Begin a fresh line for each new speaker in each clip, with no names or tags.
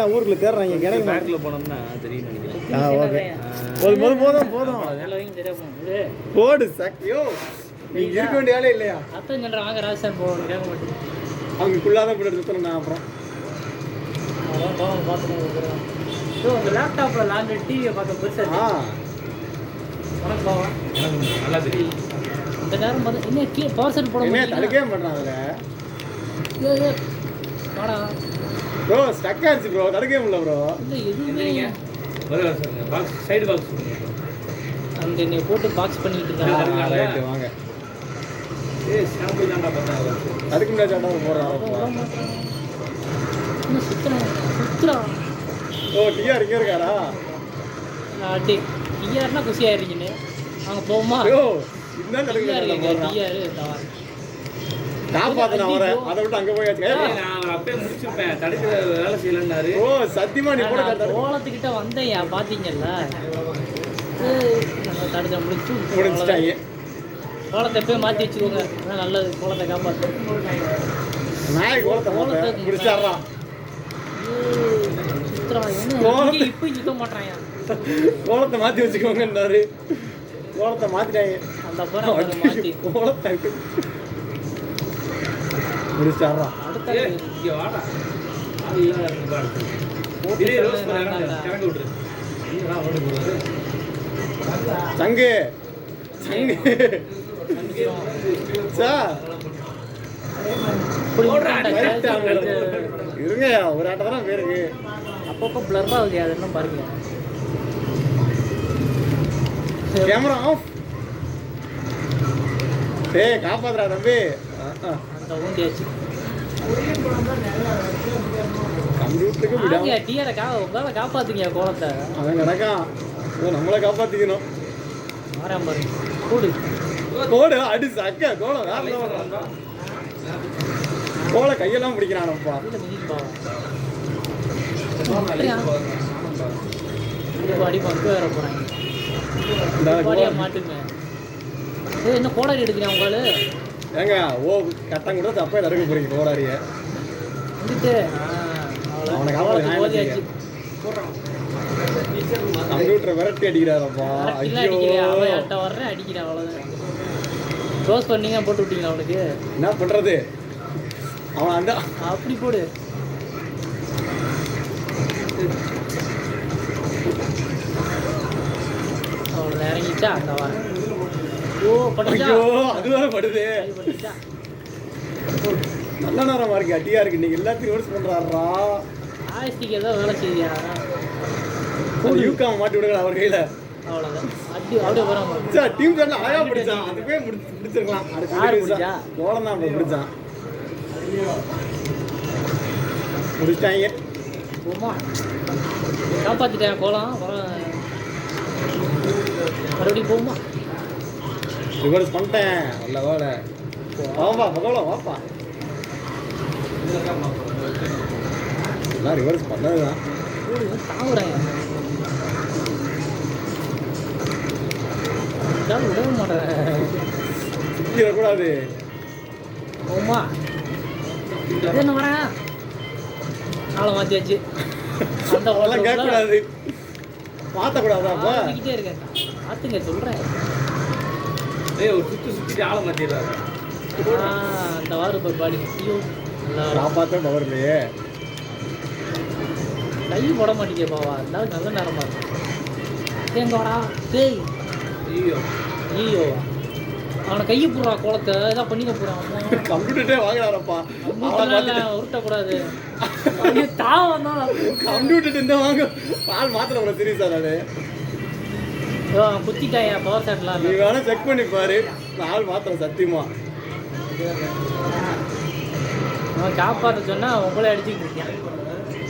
ஊருக்குள்ள தேடுறாங்க கிடைக்கும்.
பேங்க்ல போனோம்னா தெரியும் நினைக்கிறேன்.
போதும் போடு சக்கியோ. நீங்க இருக்க வேண்டிய ஆளே இல்லையா?
அத்தனை சொல்றேன் வாங்க ராஜஸ்தான் போகணும் கேட்க மாட்டேன்.
அவங்க குள்ளாதான் போட்டு எடுத்து நான் அப்புறம்
அதான் போகணும் பார்த்துட்டு உங்க லேப்டாப்ல லாண்டு டிவியை பார்க்க பெருசா உனக்கு போவா
எனக்கு நல்லா தெரியும்.
இந்த நேரம் பார்த்து என்ன கீழே பவர் செட் போட
என்ன தடுக்கவே மாட்டான் அதில்
வாடா
ப்ரோ ஸ்டக் ஆயிடுச்சு ப்ரோ, தடுக்கவே முடியல ப்ரோ.
இல்லை எதுவுமே
முதல்ல சொல்லுங்க பாக்ஸ் சைடு பாக்ஸ் சொல்லுங்க.
அங்கே என்னை போட்டு பாக்ஸ் பண்ணிட்டு இருக்காங்க.
ரைட்டு வாங்க.
ஏய் சாம்பிள் தான்டா பண்ணாங்க.
அதுக்கு முன்னாடி சட்டம் போடுறான்.
இன்னும் சுற்றுறான்.
ஓ டிஆர் இங்கே இருக்காரா?
அடி டிஆர்னா குஷி ஆயிருக்கீங்க. அவங்க போகுமா
ஐயோ இன்னும் தடுக்க போடுறான்.
டிஆர்
காப்பாத்தின வரேன், அதை விட்டு அங்கே போயாச்சு.
நான் அப்பயே முடிச்சுப்பேன், தடுக்கிற வேலை செய்யலன்னாரு.
ஓ சத்தியமா நீ கூட
கோலத்துக்கிட்ட வந்தேயா பார்த்தீங்கல்ல, தடுக்க
முடிச்சுட்டாங்க.
கோலத்தை எப்பயும் மாற்றி வச்சுக்கோங்க, அதான் நல்லது. கோலத்தை காப்பாற்று.
நாய் கோலத்தை முடிச்சாடுறான்.
இப்போ சுத்த மாட்டான்.
கோலத்தை மாற்றி வச்சுக்கோங்கன்னாரு. கோலத்தை மாற்றிட்டாங்க.
அந்த அப்புறம் மாற்றி
கோலத்தை முடிச்சாடுறான்.
அடுத்த
இங்கே வாடா. அது இல்லை இதே ரோஸ் கறங்க விட்டுரு. நீங்களா ஓடி போடுறது
சங்கு சங்கு சார் இருங்கய்யா, ஒரு ஆட்டம் தானே பேருக்கு.
அப்பப்போ பிளர் ஆகுது, அது என்ன பாருங்க.
Camera off. டேய் காப்பாத்துறா தம்பி.
அந்த ஊண்டியாச்சு
கம்ப்யூட்டருக்கு விடாம
டிஆரை உங்களால காப்பாத்துங்க கோலத்தை.
அவன் கிடக்கான். ஓ நம்மளை காப்பாத்திக்கணும்.
ஆறாம் பாருங்க கூடு
கோடு அடி சக்க கோலம் வேற கோலை கையெல்லாம் பிடிக்கிறானப்பா.
அடி பங்கு வேற போறாங்க மாட்டுங்க. என்ன கோடாரி எடுக்கிறேன் உங்களால
ஏங்க ஓ கட்டம் கூட தப்பா தடுக்க போறீங்க கோடாரிய
வந்துட்டு
அவனை காப்பாத்தி கம்ப்யூட்டர் விரட்டி அடிக்கிறாரப்பா. ஐயோ
வர்றேன் அடிக்கிறேன் அவ்வளோதான். க்ளோஸ் பண்ணீங்க போட்டு விட்டீங்களா அவனுக்கு?
என்ன பண்றது, அவன் அந்த
அப்படி போடு. அவ்வளோ இறங்கிச்சா அந்த வாரம். ஓ பட்டுச்சா.
ஐயோ அது வேற படுது. நல்ல நேரமா இருக்கு, அடியா இருக்கு. இன்னைக்கு எல்லாத்தையும் யூஸ் பண்றாரா.
ஆயிஸ்டிக்கு ஏதோ வேலை செய்யா
யூகாம மாட்டி விடுங்க அவர் கையில.
அவ்வளோதான் அடி அப்படியே வராம
சார் டீம் சார்ல அழகா பிடிச்சான். அதுவே முடிச்சிருக்கலாம். அடுத்து கோலம் தான் பிடிச்சான். முடிச்சிட்டாங்க.
போமா காப்பாத்திட்டேன் கோலம். மறுபடியும் போமா
ரிவர்ஸ் பண்ணிட்டேன். நல்ல வேலை. வாப்பா பகவலம் வாப்பா. எல்லாம் ரிவர்ஸ் பண்ணதுதான்.
தாவுறேன் விடவே மாட்டேன்.
சுத்திடக்கூடாது.
போமா என்ன வரேன் ஆளை மாற்றியாச்சு. அந்த
அதெல்லாம் கேட்கக்கூடாது, மாற்றக்கூடாதாப்பா.
மாற்றிக்கிட்டே இருக்கேன். பார்த்துங்க சொல்கிறேன்.
ஏய் ஒரு சுற்றி ஆளை மாற்றிடுறாரு.
அந்த வாரம் ஒரு பாடி. ஐயோ
காப்பாற்ற பவர் இல்லையே.
கை போட மாட்டேங்க பாவா. இருந்தாலும் நல்ல நேரமா இருக்கும். தேங்கோடா டேய்.
ஐயோ
ஐயோ அவனை கையை போடுறா கோலத்தை ஏதாவது பண்ணிக்க போகிறான்.
கம்ப்யூட்டரே வாங்கினாரப்பா.
உருட்டக்கூடாது. தாவம் தான்
கம்ப்யூட்டர் இருந்தா வாங்க. பால் மாத்திர ஒரு சீரியஸா நானு
குத்திட்டாயா பவர் செட்லாம்.
நீ வேணா செக் பண்ணி பாரு. நாள் மாத்திரம் சத்தியமா
அவன் காப்பாற்ற சொன்னா உங்களே அடிச்சுக்கிட்டு இருக்கேன்.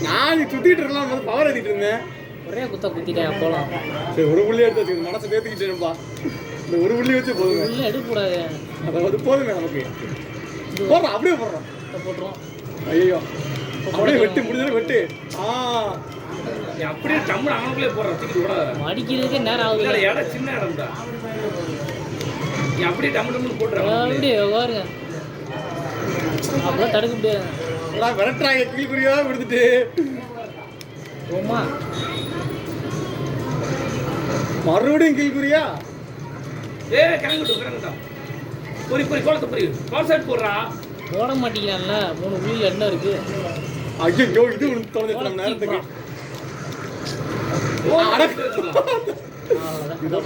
நான் சுத்திட்டு இருக்கலாம், பவர் ஏற்றிட்டு இருந்தேன்.
ஒரே குத்த குத்திட்டாயா போலாம்.
சரி ஒரு புள்ளி எடுத்து வச்சுக்கணும், மனசை தேர்த்துக்கிட்டேன்ப்பா. இந்த ஒரு புள்ளி வச்சு போதுங்க.
உள்ள எடுக்கக்கூடாது.
அதாவது போதுங்க நமக்கு. போடுறோம் அப்படியே போடுறோம்
போட்டுருவோம்.
ஐயோ அப்படியே வெட்டு முடிஞ்சது வெட்டு.
அப்படியே டம்ளர் அவனுக்குள்ளே போடுற தூக்கி விடாத.
அடிக்கிறதுக்கே நேரம் ஆகுது.
இடம் சின்ன இடம் தான். அப்படியே டம்ளர் போட்டுறாங்க.
அப்படியே பாருங்க அப்படியே தடுக்க முடியாது.
விரட்டுறாங்க கீழ்குறியா விடுத்துட்டு.
ஓமா
மறுபடியும் கேள்விக்குறியா?
ஏய் கிளம்பி விட்டு பொறி கோலத்தை பொறி கோல் சைட் போடுறா.
போட மாட்டேங்கிறான்ல 3 புள்ளி என்ன இருக்கு.
ஐயோ இது தொலைஞ்சிட்டு நம்ம நேரத்துக்கு.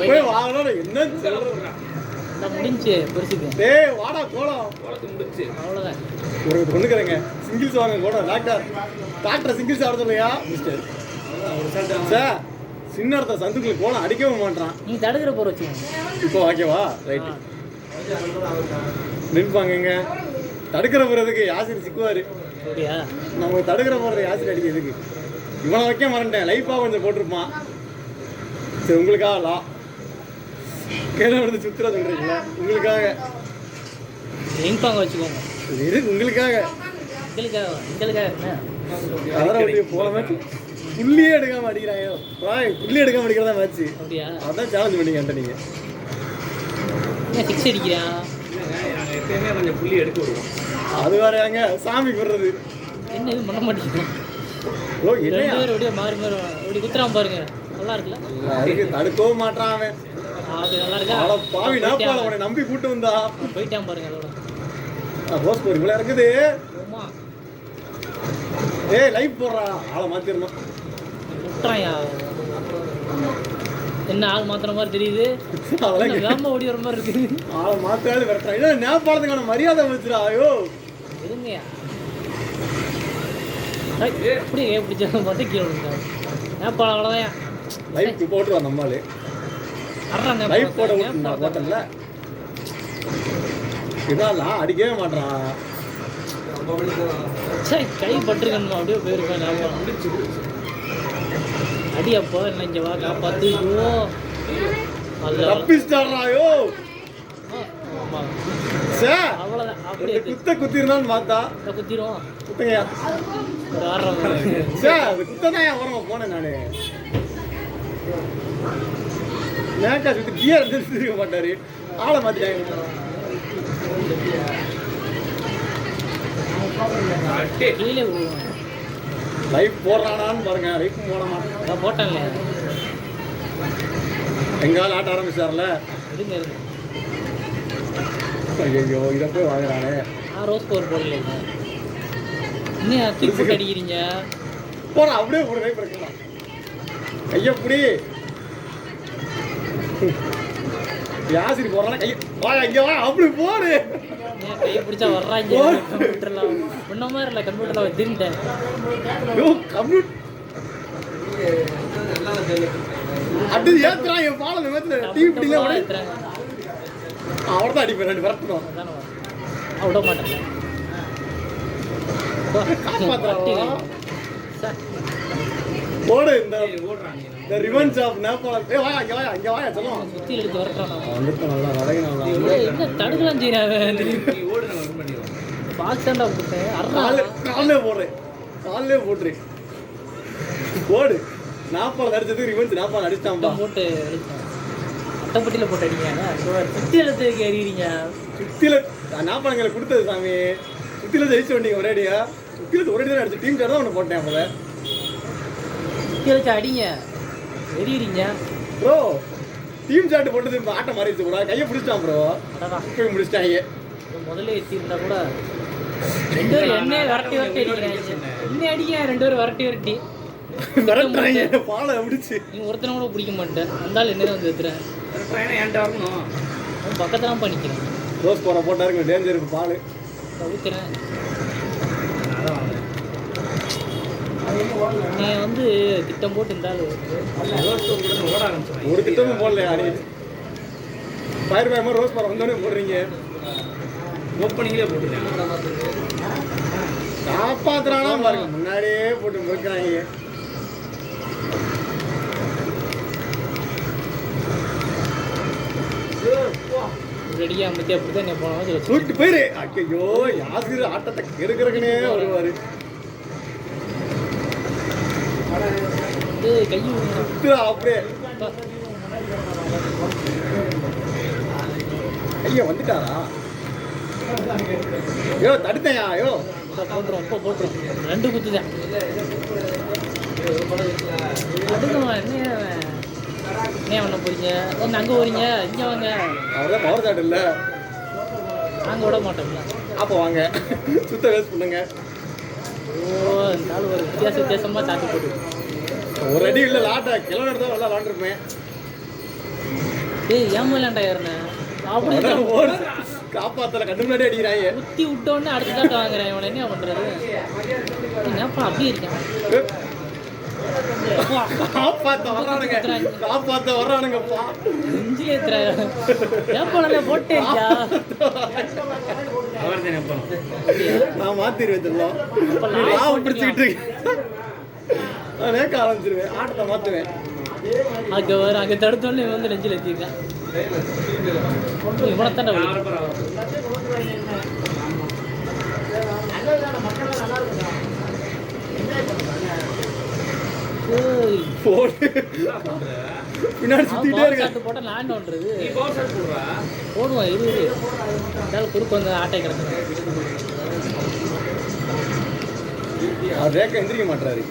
போய் வாங்கணும் என்ன
சொல்றா.
நான் முடிஞ்சு பெருசுக்கு.
டேய் வாடா கோலம்.
கோலத்தை முடிச்சு.
அவ்வளவுதான்.
ஒரு கொண்டுக்கறேங்க. சிங்கிள்ஸ் வாங்க கோலம் டாக்டர் சிங்கிள்ஸ் ஆட சொல்லையா மிஸ்டர். சார் சின்ன இடத்த சந்துக்குள்ள கோலம் அடிக்கவும் மாட்டான்.
நீ தடுக்கிற போற வச்சுக்கோ.
இப்போ ஓகேவா? ரைட். நின்பாங்கங்க. தடுக்கிற போறதுக்கு யாசிர் சிக்குவாரு.
அப்படியா?
நம்ம தடுக்கிற போறது யாசிர் அடிக்கிறதுக்கு. இவனை வைக்க மறந்துட்டேன். லைஃபா கொஞ்சம் போட்டிருப்பான். சரி உங்களுக்காக லா கேள்வி வந்து சுத்துற சொல்றீங்களா? உங்களுக்காக
எங்பாங்க வச்சுக்கோங்க.
இது உங்களுக்காக
எங்களுக்காக என்ன?
அதெல்லாம் விட்டு போன மேட்ச் புள்ளியே எடுக்காம அடிக்கிறாங்க. புள்ளி எடுக்காம அடிக்கிறதா மேட்ச்.
அப்படியா?
அதான் சேலஞ்ச் பண்ணீங்க நீங்க.
என்ன 6 அடிக்கிறா?
நாங்கள் எப்பயுமே கொஞ்சம் புள்ளி எடுக்க விடுவோம்.
அது வேறையாங்க சாமி விடுறது.
என்ன இது பண்ண மாட்டேங்குது.
ஓ
2
இல்லையா?
பேர் அப்படியே மாறி அப்படி குத்துறான் பாருங்க. நல்லா இருக்குல்ல?
அதுக்கு தடுக்கவும் மாட்டான் அவன்.
அது நல்லா இருக்கா?
அவள பாவி நாப்பால அவனை நம்பி கூட்டு வந்தா.
போயிட்டான் பாருங்க அதோட.
ரோஸ் போர் இவ்வளவு இருக்குது.
ஆமா.
ஏய் லைவ் போடுறா. ஆளை மாத்திரணும்.
விட்டுறாயா? என்ன ஆள் மாத்திர மாதிரி தெரியுது.
அதெல்லாம்
வேகமா ஓடி வர மாதிரி இருக்கு.
ஆளை மாத்தாலும் விரட்டுறான். இல்லை நேபாளத்துக்கான மரியாதை வச்சுடா. ஐயோ
இருங்கயா. அப்படியே பிடிச்சா பார்த்து கீழே விழுந்தாங்க. நேபாளம் அவ்வளோதான்.
லைவ் போட்டுருவான் நம்மளே.
அறாங்க
லைவ் போட விட்டுருந்தா போட்டல. இதான் அடிக்கவே மாட்டான்.
சரி கை பட்டுருக்கணுமா? அப்படியே போயிருக்கேன். நேபாளம் அடி அப்போ என்ன இங்கே வா காப்பாத்து. ஐயோ அல்ல
தப்பிச்சிட்டாராயோ.
ஆமா
சார்
அவ்வளோதான். அப்படியே
குத்தி இருந்தான்னு பார்த்தா
குத்திரும்.
குத்துங்கய்யா.
ஒரு 6
சார் அது குத்ததான் என் உரமா போனேன் நானு. மேக்கா சுத்தி கியர் எடுத்துருக்க மாட்டாரு. ஆளை மாத்திட்டாங்க.
கீழே விழுவான்.
லைஃப் போடுறானான்னு பாருங்க. லைஃப் போட மாட்டேன்.
நான் போட்டேன்ல.
எங்கால ஆட்ட ஆரம்பிச்சார்ல.
இருங்க இருங்க.
ஐயோ இதை போய் வாங்குறானே.
ரோஸ் பவர் போடல. இன்னும் அத்தி போட்டு அடிக்கிறீங்க.
போடா அப்படியே ஒரு லைஃப் இருக்கலாம். கையப்படி யாசிரி போடுறானா கையை வாயா இங்கே வா அப்படி போடு.
கையை பிடிச்சா வர்றாங்க. கம்ப்யூட்டர்லாம் முன்ன மாதிரி இல்லை. கம்ப்யூட்டரில் திரும்பிட்டேன்.
அப்படி ஏத்துறான் என் பாலம் நேரத்தில் டிவி பிடிக்கல.
ஏற்றுறாங்க.
அவரை தான் அடிப்பேன். 2 விரட்டணும்.
விட மாட்டேன்.
போடு இந்த
ஓடுறாங்க.
ரிவெஞ்ச் ஆஃப் நேபாளம். ஏய் வாயா இங்க வாயா இங்க வாயா சொல்லுவான்.
சுத்தி எடுத்து வரட்டான்.
வந்துட்டு நல்லா நடங்க நல்லா.
என்ன தடுக்கலாம் செய்யறாங்க.
நீ ஓடு நான் வின் பண்ணிடுவோம்.
பாக்ஸாண்டா போட்டேன்.
காலே போடுறேன். காலே போட்டுறேன். போடு. நேபாளம் அடிச்சதுக்கு ரிவெஞ்ச் நேபாளம் அடிச்சிட்டான்பா.
போட்டு அடிச்சேன். அட்டப்பட்டியில் போட்டு அடிங்க. சுத்தி எடுத்து எறிகிறீங்க.
சுத்தில நேபாளங்களை கொடுத்தது சாமி. சுத்தில ஜெயிச்சு வந்தீங்க ஒரேடியா. சுத்தில ஒரே தான் அடிச்சு டீம் சார் தான் ஒன்று போட்டேன். அப்போ
சுத்தி வச்சு அடிங்க. எறிகிறீங்க.
ப்ரோ டீம் சாட் போட்டது இப்போ ஆட்டம் மாறிடுச்சு கூட. கையை பிடிச்சிட்டான் ப்ரோ. போய் முடிச்சிட்டாங்க.
முதல்ல எத்திருந்தா கூட 2 பேரும் என்னையே விரட்டி அடிக்கிறாங்க. என்ன அடிக்க 2 பேரும் விரட்டி
விரட்டுறாங்க. பாலை முடிச்சு
நீ ஒருத்தனை கூட பிடிக்க மாட்டேன். அந்தாலும் என்ன வந்து எடுத்துறேன்.
என்கிட்ட வரணும்.
பக்கத்துல தான் பண்ணிக்கிறேன்.
ரோஸ் போட போட்டாருங்க. டேஞ்சர் இருக்கு பால்
ஊத்துறேன்.
அதான் வாங்குறேன்.
நீ வந்து திட்டம் போட்டு இருந்தாலும்
ஓட ஆரம்பிச்சோம்.
ஒரு திட்டமும் போடலையா? நீ ஃபயர் பேமர் ரோஸ் போட வந்தோடனே போடுறீங்க.
ஓப்பனிங்லேயே போட்டுருக்கேன்.
காப்பாத்துறானா பாருங்க. முன்னாடியே போட்டு முறுக்கிறாங்க.
ரெடியா மத்திய அப்படித்தான் நீ போன மாதிரி
தூக்கிட்டு போயிரு. ஐயோ யாசிர் ஆட்டத்தை கெடுக்கிறக்குனே வருவாரு.
கை
சுத்துறா அப்படியே. ஐயோ வந்துட்டாரா? ஐயோ தடுத்தையா? ஐயோ
போட்டுரும். இப்போ போட்டுரும். 2 குத்து தான். அடுக்குமா என்ன என்ன பண்ண போறீங்க? என்ன அங்கே போறீங்க? இங்கே வாங்க.
அவர்தான் பவர் சாட் இல்லை.
நாங்கள் விட மாட்டோம்ல.
அப்போ வாங்க சுத்த வேஸ்ட் பண்ணுங்க.
ஓ இந்த ஆள் ஒரு வித்தியாசமாக சாட்டி போட்டு.
ஒரு அடி இல்லை லாட்டை கிளம்பி எடுத்தா நல்லா விளாண்டுருப்பேன்.
ஏய் ஏன் விளையாண்டா யாருண்ணே? அப்படி
காப்பாத்தல கண்டு முன்னாடி அடிக்கிறாங்க.
குத்தி விட்டோன்னே அடுத்த தாட்ட வாங்குறேன். இவனை என்ன பண்ணுறது? என்னப்பா அப்படியே இருக்கேன்.
காப்பாத்த வர்றானுங்கப்பா.
நெஞ்சிலே ஏப்பா போட்டேன்யா.
நான் மாத்திருவேன். பிடிச்சிக்கிட்டு நான் நேக்க ஆரம்பிச்சிருவேன். ஆட்டத்தை மாத்துவேன்.
அங்கே தடுத்தோன்னு இவன் வந்து நெஞ்சில் ஏற்றிருக்கேன். இவனைத்தான
பின்னாடி சுத்திட்டே இருக்க
போட்டா நான் என்ன பண்றது? போடுவான் இரு குறுக்கு வந்து ஆட்டை கிடக்கு.
ரேக்க எந்திரிக்க மாட்டாரு.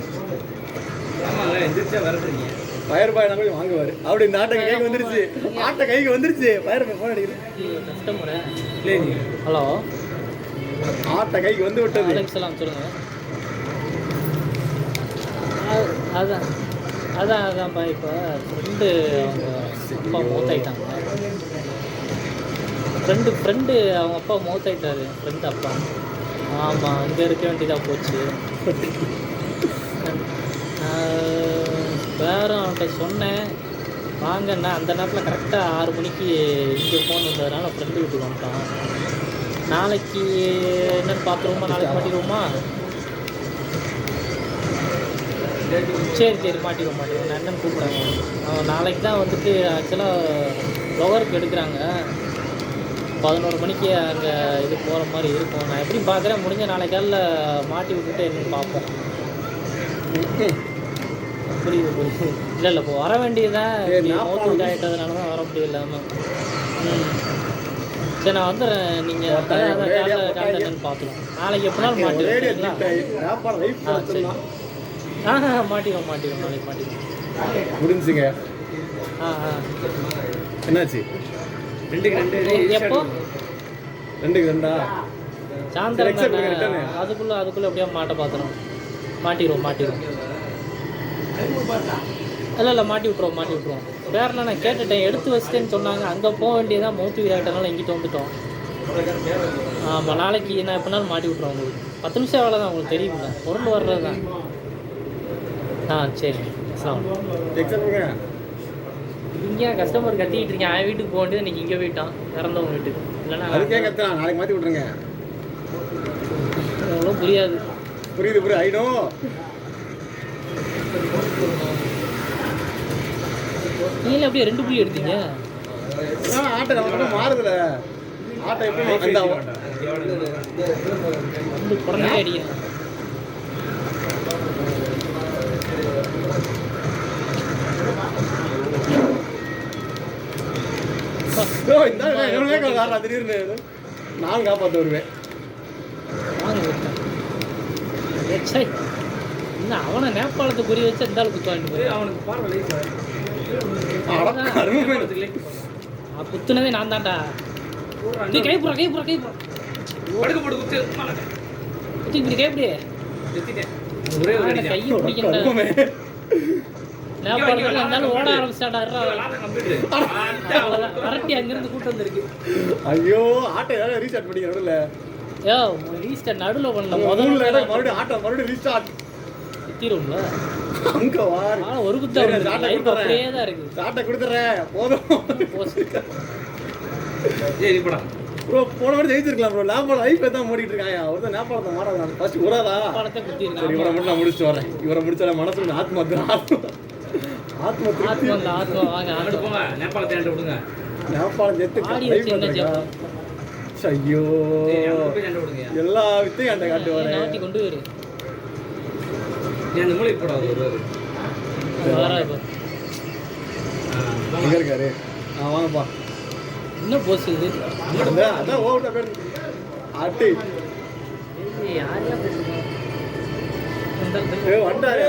எந்திரிச்சா வரதுங்க
ஃபயர் பாய் போய் வாங்குவாரு. அப்படி இந்த ஆட்டை கைக்கு வந்துருச்சு. ஆட்டை கைக்கு வந்துருச்சு. ஃபயர் பாய் போன் அடிக்கிறேன்.
ஹலோ
ஆட்டை கைக்கு வந்து விட்டது.
அலெக்ஸ்லாம் சொல்லுங்க. அதான் அதான் அதான்ப்பா. இப்போ ஃப்ரெண்டு அவங்க அப்பா மூத்தாயிட்டாங்க. ஃப்ரெண்டு அவங்க அப்பா மூத்தாயிட்டாரு. ஃப்ரெண்டு அப்பா. ஆமாம் இங்கே இருக்க வேண்டியதாக போச்சு. வேறு அவன்கிட்ட சொன்னேன் வாங்கண்ணா. அந்த நேரத்தில் கரெக்டாக 6 மணிக்கு இங்கே ஃபோன் வந்ததுனால ஃப்ரெண்டு வீட்டுக்கு வந்துட்டான். நாளைக்கு என்னென்னு பார்த்துருவோமா? நாளைக்கு மாட்டிடுவோமா? சரி மாட்டிடுவோம். நான் என்னன்னு கூப்பிட்றாங்க. அவன் நாளைக்கு தான் வந்துட்டு ஆக்சுவலாக லோவருக்கு எடுக்கிறாங்க. 11 மணிக்கு அங்கே இது போகிற மாதிரி இருக்கும். நான் எப்படி பார்க்குறேன் முடிஞ்ச நாளைக்கு காலைல மாட்டி விட்டுட்டு என்னன்னு பார்ப்போம். புரியுது. இல்லை இப்போ வர வேண்டியதான். மோத்து ஆகிட்டதுனால தான் வர முடியலாமல். சரி நான் வந்துடுறேன். நீங்கள் என்னன்னு பார்த்துக்கலாம். நாளைக்கு எப்படினாலும் மாட்டிடுவீங்களா? சரி மாட்டிடுவோம். நாளைக்கு மாட்டிடுவோம்.
முடிஞ்சுங்க. என்னாச்சு?
2 எப்போ?
2
சாயந்தரம் அதுக்குள்ளே எப்படியா மாட்ட பார்த்துறோம். மாட்டிடுவோம். இல்லை மாட்டி விட்ருவோம். வேறுனா நான் கேட்டுட்டேன். எடுத்து வச்சிட்டேன்னு சொன்னாங்க. அங்கே போக வேண்டியதான். மௌத்து விளையாட்டனால எங்கிட்ட வந்துட்டோம். ஆமாம் நாளைக்கு நான் எப்படினாலும் மாட்டி விட்ருவோம். உங்களுக்கு 10 நிமிஷம் வேலை தான். உங்களுக்கு தெரியுமில்ல பொருள் வர்றது தான். சரி இங்கே கஸ்டமர் கத்திக்கிட்டு இருக்கேன். அவன் வீட்டுக்கு போக வேண்டியது இன்னைக்கு இங்கே போயிட்டான். இறந்தவங்க வீட்டுக்கு. இல்லைன்னா
அதுக்கே கத்துறான். நாளைக்கு மாற்றி விட்ருங்க.
அவ்வளோ புரியாது.
புரியுது ஐநோ.
நீங்களே அப்படியே 2 புள்ளி எடுத்தீங்க.
ஆட்டை நம்ம மாறுதுல. ஆட்டை எப்படி
குறைஞ்சே அடிக்கிறேன்.
திடீர்னு நான் காப்பாற்ற வருவேன்.
இன்னும் அவனை நேபாளத்தை குறி வச்சு இருந்தாலும் குத்துவாங்க.
அவனுக்கு பார்வை
குத்துனதே நான் தான்டா. கைப்புறா இப்படி கைப்படி கையை பிடிக்கணும். நேபாளத்தில் இருந்தாலும் ஓட ஆரம்பிச்சாடா. கரெக்டி அங்கிருந்து கூட்டம் வந்துருக்கு.
ஐயோ ஆட்டை ஏதாவது ரீஸ்டார்ட் பண்ணிக்கிறோம்ல.
ரீஸ்டார்ட் நடுவில் பண்ணல.
மறுபடியும் ஆட்டை மறுபடியும் ரீஸ்டார்ட்
குத்திரும்ல.
அங்க வாரு.
ஒரு குத்து அப்படியே தான் இருக்கு.
சாட்டை கொடுத்துறேன் போதும்.
சரி போடா
ப்ரோ. போன வாரம் ஜெயிச்சிருக்கலாம் ப்ரோ. நேபாளம் ஐபி தான் மூடிட்டு இருக்காங்க. ஒருத்தர் நேபாளத்தை மாறாதான். ஃபர்ஸ்ட் உராதா. சரி இவரை மட்டும் நான் முடிச்சுட்டு வரேன். இவரை முடிச்சா மனசு ஆத்மா
போங்க. நேபாளத்தை என்கிட்ட விடுங்க.
நேபாளம் ஜெத்து. ஐயோ எல்லா வித்தையும் என்கிட்ட காட்டு வரேன்.
கொண்டு வரு.
என் மூளைக்கு போடாது.
எங்க இருக்காரு? வாங்கப்பா.
என்ன போஸ் இது?
அதான் ஓவர்டா பேர் ஆட்டி.
யாரையா
வண்டாரு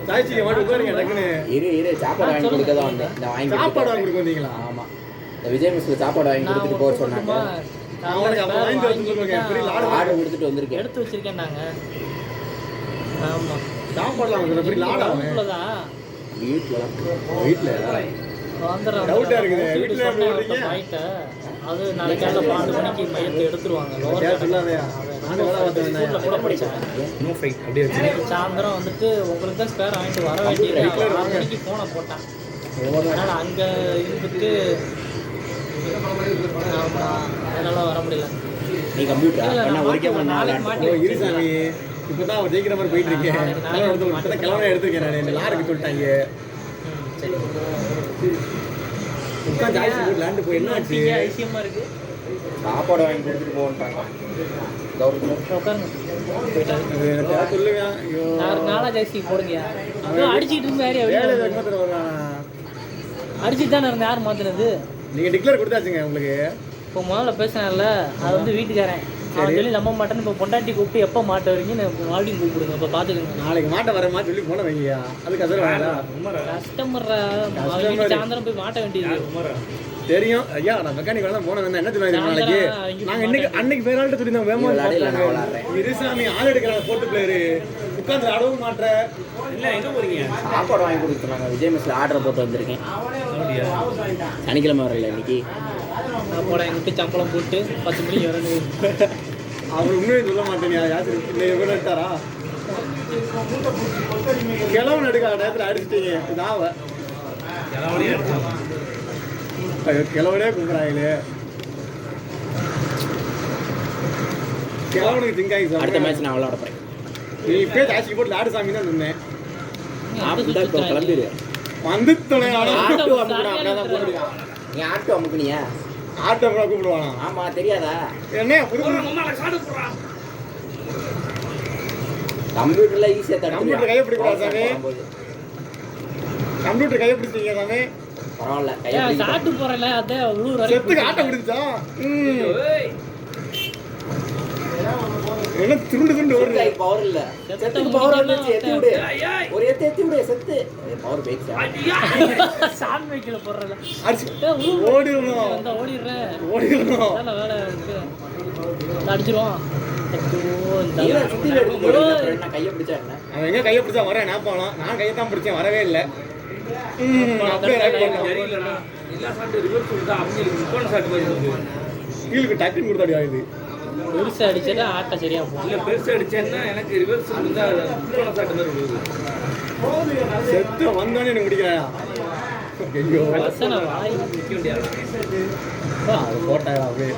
சாய்ச்சிக்க மாட்டு உட்காருங்க டக்குன்னு.
இரு சாப்பாடு வாங்கி கொடுக்க தான் வந்தேன். இந்த வாங்கி
சாப்பாடு வாங்கி கொடுக்க வந்தீங்களா?
ஆமா, இந்த விஜய் மிஸ்ல சாப்பாடு வாங்கி கொடுத்துட்டு போக சொன்னாங்க.
அவனுக்கு அப்போ வாங்கி வந்து சொல்லுங்க. எப்படி லாடு
ஆர்டர் கொடுத்துட்டு வந்திருக்கேன்.
எடுத்து வச்சிருக்கேன் நாங்க. ஆமா,
சாப்பாடுலாம் வாங்க எப்படி லாடா
தான்
வீட்டுல
வந்துடுறேன்.
டவுட்டா இருக்குது. வீட்டுல எப்படி ஓடுறீங்க?
அது நாளைக்கு காலைல 12 மணிக்கு மையத்தை எடுத்துருவாங்க.
சொல்லாதயா நானும் வேலை பார்த்தேன்.
ஸ்கூல்ல கூட படிச்சேன்.
நோ ஃபைட் அப்படியே வச்சு
சாயந்தரம் வந்துட்டு உங்களுக்கு தான் ஸ்பேர் வாங்கிட்டு வர வேண்டியது. 6 மணிக்கு போனை போட்டேன். அதனால அங்க இருந்துட்டு ஆமா, அதனால வர முடியல.
நீ கம்ப்யூட்டர்
இல்ல,
பண்ண
நான்
ஒரிக்க
நாளைக்கு
பண்ண
மாட்டி
ஓ இருசாமி இப்பதான் அவன் ஜெயிக்கிற மாதிரி போயிட்டு இருக்கேன். கிளம்பி எடுத்துருக்கேன் நான். இந்த லாருக்கு சொல்லிட்டாங்க.
சரி,
உட்காந்து ஆயிடுச்சு போய் லேண்டு போய் என்ன ஆச்சு?
ஐசியமா இருக்கு.
சாப்பாடு வாங்கி கொடுத்துட்டு போகட்டாங்க.
உட்காருங்க. போயிட்டாரு.
அது எனக்கு யார் சொல்லுவேன். ஐயோ
நாளா ஜெய்சி போடுங்க. அடிச்சுட்டு இருந்தாரு.
வேலை வேகமாக வர்றான்.
அடிச்சுட்டு தானே இருந்தேன். யார் மாத்தினது?
நீங்க டிக்ளேர் கொடுத்தாச்சுங்க உங்களுக்கு.
இப்போ முதல்ல பேசினேன்ல, அது வந்து வீட்டுக்காரன் அவன் சொல்லி நம்ப மாட்டேன்னு. இப்போ பொண்டாட்டி கூப்பிட்டு எப்போ மாட்ட வரீங்கன்னு மறுபடியும் கூப்பிடுங்க. இப்போ பார்த்துக்கோங்க.
நாளைக்கு மாட்ட வரமா சொல்லி போன வைங்கயா. அது கசர வேண்டாம்.
கஸ்டமர் சாயந்தரம் போய் மாட்ட வேண்டியது
தெரியும் ஐயா. நான் மெக்கானிக் வேலை போன வந்தேன். என்ன சொல்லுவாங்க நாளைக்கு? நாங்கள் இன்னைக்கு அன்னைக்கு வேற ஆள்கிட்ட சொல்லி வேமா இருசாமி ஆள் எடுக்கிறாங்க. போட்டு பிளேயரு உட்காந்து அடவும் மாட்டுற.
இல்லை எங்கே போகிறீங்க?
சாப்பாடு வாங்கி கொடுத்துருந்தாங்க. விஜய் மிஸ்ல ஆர்டர் போட்டு வந்திருக்கேன்.
அப்படியா?
சனிக்கிழமை வரல இன்னைக்கு.
சாப்பாடு எங்கிட்ட சம்பளம் போட்டு 10 மணிக்கு வரணும்.
அவர் உண்மையை சொல்ல மாட்டேன். யாரு எடுத்தாரா? கிழவன் எடுக்காத நேரத்தில் அடிச்சிட்டீங்க. இதாவ
எல்லாமே எடுத்தாங்க.
ஐயோ கிழவனே கூப்பிட்றாங்களே. கிழவனுக்கு திங்காய்
அடுத்த மேட்ச் நான் விளையாட போறேன்.
நீ இப்பயே ஜாஸ்தி போட்டு லாடு சாமி தான் சொன்னேன்.
கிளம்பிடு.
வந்து தொலை
ஆட்டோ அமுக்குனா கூப்பிடுவான். நீ ஆட்டோ அமுக்குனியா?
ஆட்டோ கூட கூப்பிடுவானா?
ஆமா, தெரியாதா?
என்ன புது
கம்ப்யூட்டர்ல ஈஸியா
கம்ப்யூட்டர் கையை பிடிக்கூடாது சாமி. கம்ப்யூட்டர் கையை பிடிச்சிங்க சாமி.
பரவாயில்ல, கையை
சாப்பிட்டு போறேன்ல, அதே
செத்துக்கு ஆட்டோ பிடிச்சா. என்ன துண்டு வருது.
பவர் இல்ல. செத்துக்கு பவர் வந்துச்சு. ஏத்தி விடு. ஒரு ஏத்தி விடு. செத்து பவர் பேக்
சாமி வைக்கல போறல.
ஓடிடணும். ஓடிடணும்.
வேலை இருக்கு. அடிச்சிருவான்.
கையை பிடிச்சா என்ன?
அவன் எங்க கையை பிடிச்சா வரேன். நான் போனோம். நான் கையை தான் பிடிச்சேன். வரவே இல்லை.
எல்லா சாப்பிட்டு ரிவர்ஸ் கொடுத்தா அவங்களுக்கு முக்கோண சாப்பிட்டு போயிருந்தது.
கீழுக்கு டக்குன்னு கொடுத்தாடி ஆகுது.
பெருசு அடிச்சா ஆட்டை சரியா போகும்.
இல்லை பெருசு அடிச்சேன்னா எனக்கு ரிவர்ஸ் கொடுத்தா முக்கோண சாப்பிட்டு மாதிரி போகுது.
செத்து வந்தோடனே எனக்கு முடிக்கிறாயா? ஐயோ
வசன வாய்
நிற்க முடியாது.
அது போட்டாயா அப்படியே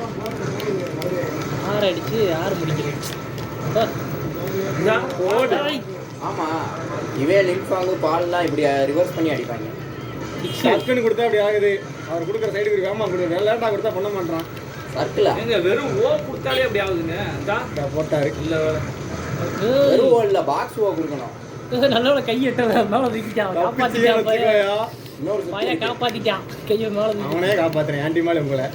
6 அடிச்சு 6 முடிக்கிறேன்.
ஆமா, இவே லிங்க் பால்லாம் இப்படி ரிவர்ஸ் பண்ணி அடிப்பாங்க.
டக்குன்னு கொடுத்தா அப்படி ஆகுது. அவர் கொடுக்குற சைடுக்கு வேகமாக கொடுக்குற லேட்டாக கொடுத்தா பண்ண மாட்டான்.
சர்க்கிளா
எங்க வெறும் ஓ கொடுத்தாலே அப்படி ஆகுதுங்க. அதான்
போட்டாரு.
இல்லை
வெறும் ஓ இல்லை, பாக்ஸ் ஓ கொடுக்கணும்.
நல்ல கை எட்ட மேல தூக்கிட்டான். காப்பாத்திட்டான்.
இன்னொரு
பையன் காப்பாத்திட்டான். கையை மேல தூக்கி
அவனே காப்பாத்துறேன். ஆன்டி மேலே உங்களை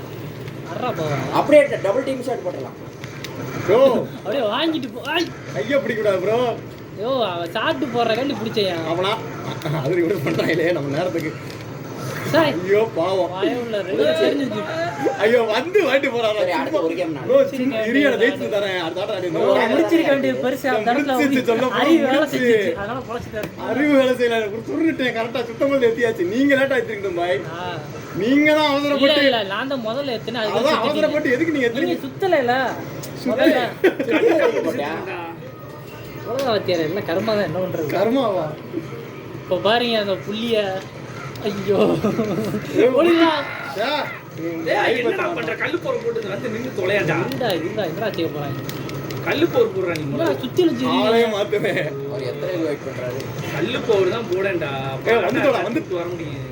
அறா போவான்.
அப்படியே டபுள் டீம் ஷாட் போடலாம்.
ப்ரோ
அப்படியே வாங்கிட்டு போ.
கையை பிடிக்கூடாது ப்ரோ.
ஐயோ, அவன் சாப்பிட்டு போற கண்டு பிடிச்சையா
அவனா அது இப்படி பண்றாங்களே நம்ம நேரத்துக்கு.
சாய்
ஐயோ பாவம்.
வாயுள்ள ரெடி தெரிஞ்சிச்சு.
ஐயோ வந்து வாட்டி போறாங்க.
சரி, அடுத்த ஒரு கேம் நான்
ப்ரோ இரியால ஜெயிச்சு தரேன். அடுத்த ஆட்ட ஆடி
முடிச்சிருக்க வேண்டிய பெருசு அந்த இடத்துல அறிவு வேலை செஞ்சுச்சு. அதனால பொழைச்சிட்டாரு.
அறிவு வேலை செய்யல. துருட்டேன் கரெக்டா சுத்தமா ஏத்தியாச்சு. நீங்க லேட்டா ஏத்திருக்கணும் பாய். நீங்க தான்
இல்ல
அவசரப்பட்டு.
இல்ல நான் தான் முதல்ல எத்தனை
அதான் அவசரப்பட்டு எதுக்கு நீங்க
நீங்க
எத்தனை
சுத்தல இல்ல
போட்டேன்.
உலக வத்தியார் என்ன கர்மா தான். என்ன பண்றது?
கர்மாவா?
இப்போ பாருங்க அந்த புள்ளிய. ஐயோ ஒளிடா.
என்னடா பண்ற? கல்லு போர் போட்டு வந்து நின்று தொலையாண்டா.
என்னடா செய்ய போறாங்க?
கல்லு போர் போடுறா நீ.
என்னடா சுத்தி வச்சு
ஆளே மாத்துவேன்.
அவர் எத்தனை வெயிட் பண்றாரு?
கல்லு போர் தான் போடேன்டா. வந்துட்டு வர முடியும்.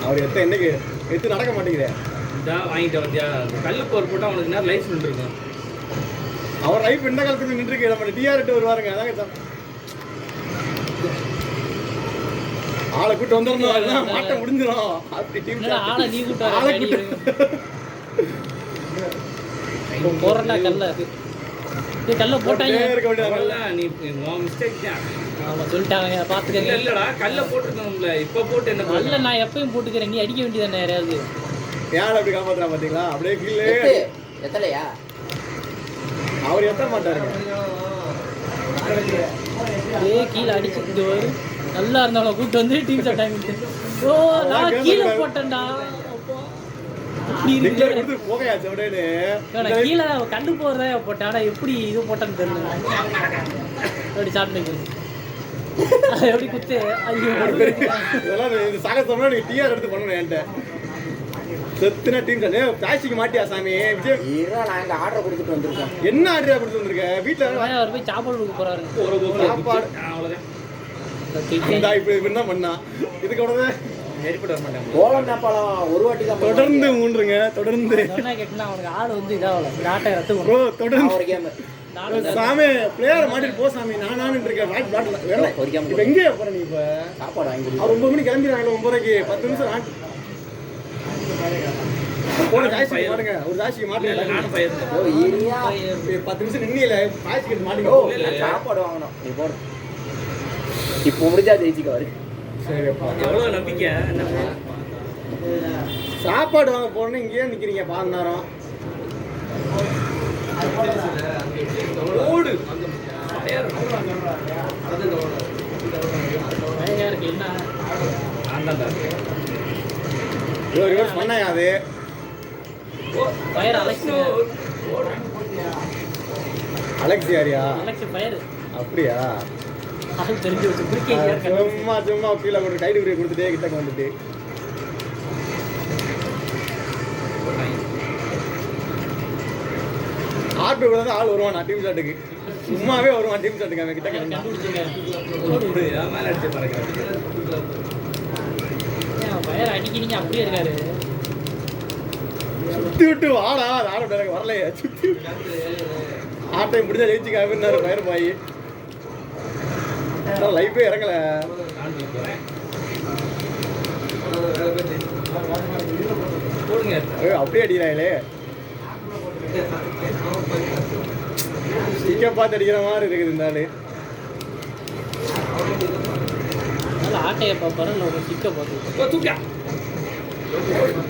அவர் என்னைக்கு எத்து நடக்க மாட்டேங்குதே.
இதா வாங்கிட்டு வந்தியா? கல்லு போர் போட்டா அவனுக்கு நேரம் லைஃப் நின்றுருக்கும்.
அவர் லைஃப் இந்த காலத்துக்கு நின்றுருக்கு. நம்ம டிஆர்ட்டு வருவாருங்க. அதாங்க ஆளை கூட்டு வந்துடணும். மாட்ட முடிஞ்சிடும். அப்படி டீம்
ஆளை நீ கூட்டு வர.
ஆளை கூட்டு
போறடா கல்ல. இது கல்ல போட்டாங்க.
இருக்க வேண்டியது
அவ்வளவுதான், நீ உன் mistake தான்.
ஆமா சொல்லிட்டாங்க, பார்த்துக்கங்க.
இல்லடா, கல்ல போட்டுருக்கோம்ல, இப்ப போட்டு என்ன
கல்ல
பண்ணல?
நான் எப்பயும் போட்டுக்கிறேன், நீ அடிக்க வேண்டியதானே யாரையாவது.
யார் அப்படி காப்பாத்துறா பாத்தீங்களா? அப்படியே கீழே
எத்தலையா
அவர் எத்த மாட்டாருங்க.
கீழே அடிச்சுட்டு வரும். நல்லா இருந்தாலும் கூப்பிட்டு வந்து டீம் செட் ஆகிட்டு. ஓ நான் கீழே போட்டேன்டா.
டிக்ளேர் கொடுத்து போகையாச்சு அப்படியே.
கீழே கண்டு போறத போட்டேன். ஆனா எப்படி இது போட்டேன்னு தெரியல. அப்படி சாப்பிட்டு எப்படி குத்து. ஐயோ
இதெல்லாம் இந்த சாகசம்னா நீங்க டிஆர் எடுத்து பண்ணணும். என்கிட்ட செத்துனா டீம் பிளாஸ்டிக் மாட்டியா சாமி? விஜய்
நான் இங்க ஆர்டர் கொடுத்துட்டு வந்திருக்கேன்.
என்ன ஆர்டர் கொடுத்து வந்திருக்க? வீட்டுல
அவர் போய் சாப்பாடு கொடுக்க போறாரு.
சாப்பாடு
அவ்வளவுதான்.
இந்த இப்படி தான் பண்ணா. இதுக்கு உடனே
ஏற்பட மாட்டாங்க.
கோலம் நேபாளம் ஒரு வாட்டி தான்
தொடர்ந்து மூன்றுங்க. தொடர்ந்து
சொன்னா கேட்டா அவனுக்கு ஆள் வந்து இதாகல. நாட்டை ரத்து
ப்ரோ தொடர்ந்து
ஒரு கேம்
சாமி பிளேயர் மாட்டிட்டு போ சாமி. நான் இருக்கேன். இப்ப எங்கே போற நீ? இப்ப
சாப்பாடு வாங்கி கொடு.
அவர் 9 மணிக்கு கிளம்பிடுறாங்க. 9:30க்கு 10 நிமிஷம் போன ஜாய்ஸ்டிக் மாட்டுங்க. ஒரு ஜாய்ஸ்டிக் மாட்டுங்க.
நானும் பையன்.
ஓ ஏரியா
10 நிமிஷம் நின்னீல ஜாய்ஸ்டிக் மாட்டுங்க.
ஓ சாப்பாடு வாங்கணும். நீ போடு. இப்போ முடிஞ்சா ஜெயிச்சுக்க வரு.
சரிப்பா.
எவ்வளவு நம்பிக்கை என்ன பண்ண?
சாப்பாடு வாங்க போறேன்னு இங்கேயே நிக்கிறீங்க 4 நேரம்.
ஓடு.
இருக்கு என்ன
ஆண்டாண்டா.
ரிவர்ஸ் பண்ணாயா அது?
Fire Alex.
அலெக்ஸ் யாரியா?
Alex fire.
அப்படியா?
அது தெரிஞ்சு வச்சு குறுக்கே
சும்மா கீழே ஒரு கைடு குறியை கொடுத்துட்டே கிட்ட வந்துட்டு ஆட்டு கூட தான் ஆள் வருவான். டீம் ஷாட்டுக்கு சும்மாவே வருவான். டீம் ஷாட்டுக்கு அவன் கிட்ட
மேல அடிச்சு பாருங்க.
ஃபயர் அடிக்கிறீங்க அப்படியே இருக்காரு.
சுத்தி விட்டு வாடா. ஆட எனக்கு வரலையே. சுத்தி ஆட்டையும் முடிஞ்சா ஜெயிச்சுக்காரு பயிர் பாய். லைஃபே இறங்கல.
போடுங்க.
அப்படியே அடிக்கிறாங்களே. இங்க பார்த்து அடிக்கிற மாதிரி இருக்குது இந்த ஆளு.
ஆட்டையை பார்ப்பாரு இல்லை ஒரு சிக்க பார்த்து
தூக்கா.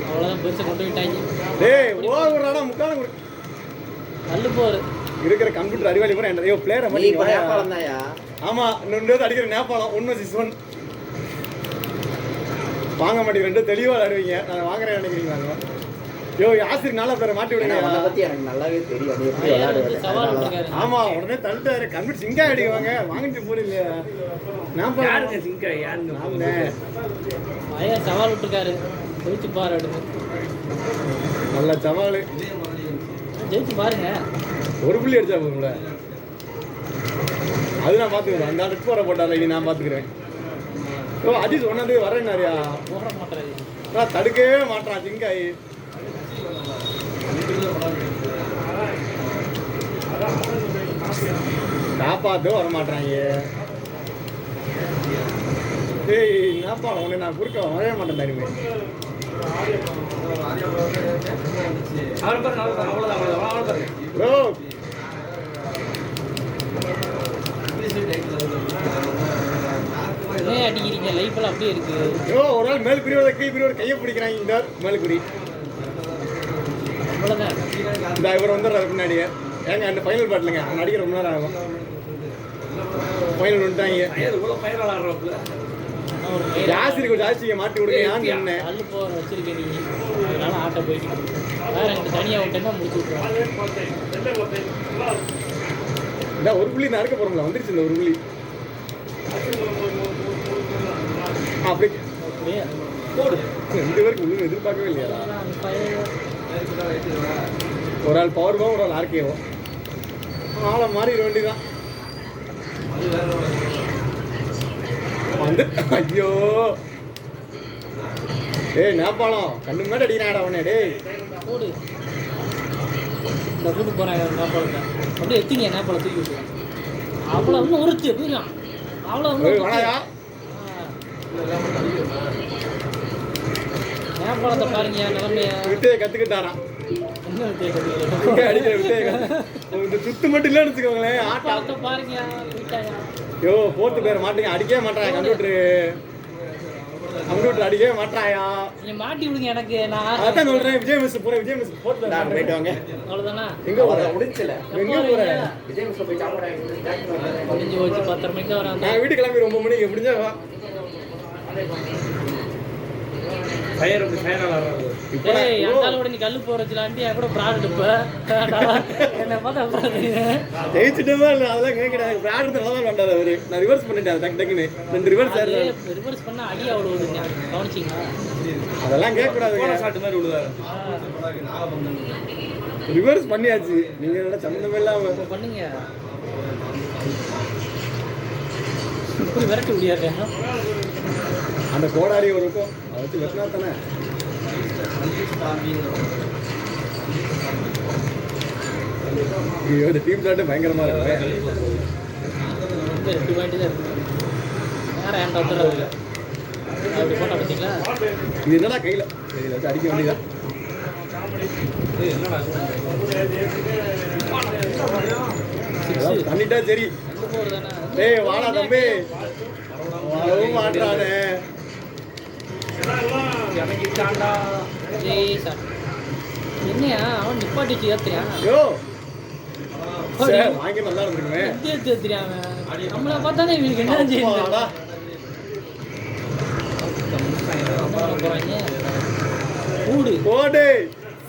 அவ்வளோதான் பெருசை கொண்டு விட்டாங்க.
டேய் ஓடுறாடா முக்கால
நல்லு போரு
இருக்கிற கம்ப்யூட்டர் அறிவாளி பூரா ஐயோ பிளேயரை
நீ
பண்ணி
இப்போ நேபாளம் தான்யா.
ஆமா இன்னொரு அடிக்கிற நேபாளம் 1-1 வாங்க மாட்டேங்கிறேன். தெளிவா ஆடுவீங்க. நான் வாங்குறேன் நினைக்கிறீங்களா? யோ ஆசிரியர் நல்லா பேரை மாட்டி
உன்னை
விடுங்க.
பத்தி எனக்கு நல்லாவே தெரியும். நீ எப்படி விளையாடுவேன்.
சவால் விட்டுருக்காரு.
ஆமா உடனே தள்ளிட்டாரு. கம்ப்யூட்டர் சிங்கா அடிக்குவாங்க. வாங்கிட்டு போறீங்க. நேபாளம்
யாருங்க சிங்கா? யாருங்க?
ஆமாண்ணே.
ஃபயர் சவால் விட்டுருக்காரு. ஜெயிச்சு பாரு அடுத்து.
நல்ல சவால்.
ஜெயிச்சு பாருங்க.
ஒரு புள்ளி அடிச்சா போதும்ல. அது நான் பாத்துக்கிறேன். அந்த ஆள் போற போட்டால இனி நான் பாத்துக்கிறேன். ஓ அஜித் ஒன்னாந்து வரேன் நிறையா
போட மாட்டாரு.
தடுக்கவே மாட்டான் சிங்காய். காப்பாத்து வர மாட்டாங்க. ஏய் என்னப்பா உன்னை நான் குறுக்க வரவே மாட்டேன் தருமே.
அவன் பாருங்க. அவ்வளவுதான் பாருங்க.
ப்ரோ
ஏன் அடிக்கிறீங்க? லைஃப் எல்லாம் அப்படியே இருக்கு.
யோ ஒரு ஆள் மேல் பிரிவோட கீழ் பிரிவோட கையை பிடிக்கிறாங்க. இந்த மேல் குறி
அவ்வளோதான்.
இந்த இவர் வந்துடுறாரு பின்னாடியே. ஏங்க அந்த ஃபைனல் பாட்டிலுங்க அவன் அடிக்க ரொம்ப நேரம் ஆகும். ஃபைனல் வந்துட்டாங்க.
பையன் இவ்வளவு பயிர் விளாடுறோம்ல.
ஜாஸ்திக்கு ஜாஸ்தியை மாட்டி விடுங்க. ஏன்னு சொன்னேன்.
நல்லு போற வச்சிருக்கேன் நீ. அதனால ஆட்டை போயிட்டு வேற எனக்கு தனியாக விட்டேன்னா முடிச்சு விட்டுருவாங்க.
இந்த ஒரு புள்ளி நான் இருக்க போறோம்ல வந்துருச்சு. இந்த ஒரு புள்ளி அப்படி
அப்படியே
போடு.
2 பேருக்கு ஒன்றும் எதிர்பார்க்கவே இல்லையா?
ஃபயர்
ஒரு ஆள் பவர் பாவம் ஒரு ஆள் ஆர்கேவோ ஆளை மாறிட வேண்டியதான். வந்து ஐயோ ஏய் நேபாளம் கண்ணு மேலே அடிக்கிறாடா அவனே. டேய்
போடு. இந்த கூட்டு போகிறாங்க நேபாளத்தை. அப்படியே எத்திங்க நேபாளை தூக்கி விட்டுருவாங்க. அவ்வளோ இன்னும் உறுத்து போயிடலாம். அவ்வளோ இன்னும்
வணாயா
நேபாளத்தை பாருங்க நிலைமைய.
வித்தையை கற்றுக்கிட்டாரான்.
என்ன அடிக்கணும் தேடுறது.
அடிக்கிற விட்டே இந்த சுத்து மட்டும் இல்லைன்னு வச்சுக்கோங்களேன் ஆட்டா
பார்த்த பாருங்க விட்டாயா.
யோ போர்த்து பேர் மாட்டீங்க அடிக்கவே மாட்டாங்க கம்ப்யூட்டர் அடிக்கவே மாட்டாயா
நீங்க மாட்டி விடுங்க எனக்கு. நான்
அதான் சொல்றேன் விஜய் மிஸ் போறேன் விஜய் மிஸ் போர்த்து
நான் போயிட்டு வாங்க.
அவ்வளோதானா?
எங்க போற
முடிச்சல.
எங்க போற
விஜய் மிஸ்ல போய் சாப்பிட
முடிஞ்சு போச்சு. 10:30 மணிக்கு வராங்க.
நான் வீட்டு கிளம்பி 9 மணிக்கு முடிஞ்சா வா
ஃபயர் ஆடுறாரு.
இப்போ
ஏய் அந்தாலோட நீ கல்லு போறதுலாண்டி என் கூட பிராட் எடுப்ப. என்ன பார்த்தா
ஜெயிச்சுட்டேமா இல்லை அதெல்லாம் கேட்கறாங்க பிராட் நல்லா தான் கண்டாரு அவரு நான் ரிவர்ஸ் பண்ணிட்டேன் டக்கு டக்குன்னு 2 ரிவர்ஸ் ஆயிடுறேன்
ரிவர்ஸ் பண்ணா அடி அவ்வளோ வருதுங்க. கவனிச்சிங்களா?
அதெல்லாம் கேட்கக்கூடாதுங்க
ஷாட் மாதிரி விழுதாரு.
ரிவர்ஸ் பண்ணியாச்சு நீங்க என்ன சம்மந்தமே இல்லாம
இப்போ பண்ணுங்க. இப்படி விரட்டி முடியாது.
அந்த கோடாரி ஒரு இருக்கும் அதை வச்சு வெட்டினா தானே ஐயோ இந்த டீம் சாட்டு பயங்கரமா இருக்கு
2 பாயிண்ட் தான் இருக்கு. வேற ஏன்டா வந்துடுறாரு? அப்படி போட்டா பார்த்தீங்களா?
இது என்னடா கையில வச்சு அடிக்க வேண்டியதா பண்ணிட்டா சரி
எங்கே போகிறதானே?
டேய் வாடா தம்பி வரவும் மாட்டானே
இறங்கிட்டான்டா.
ஏய் சார் என்னையா அவன் நிப்பாட்டிச்சு ஏத்துறியா?
யோ சரி வாங்கி நல்லா இருந்திருக்குமே
ஏத்துறியாங்க. நம்மளை பார்த்தானே இவனுக்கு என்ன செய்யுது?
அப்பாடா.
போகிறாங்க கூடு
போடு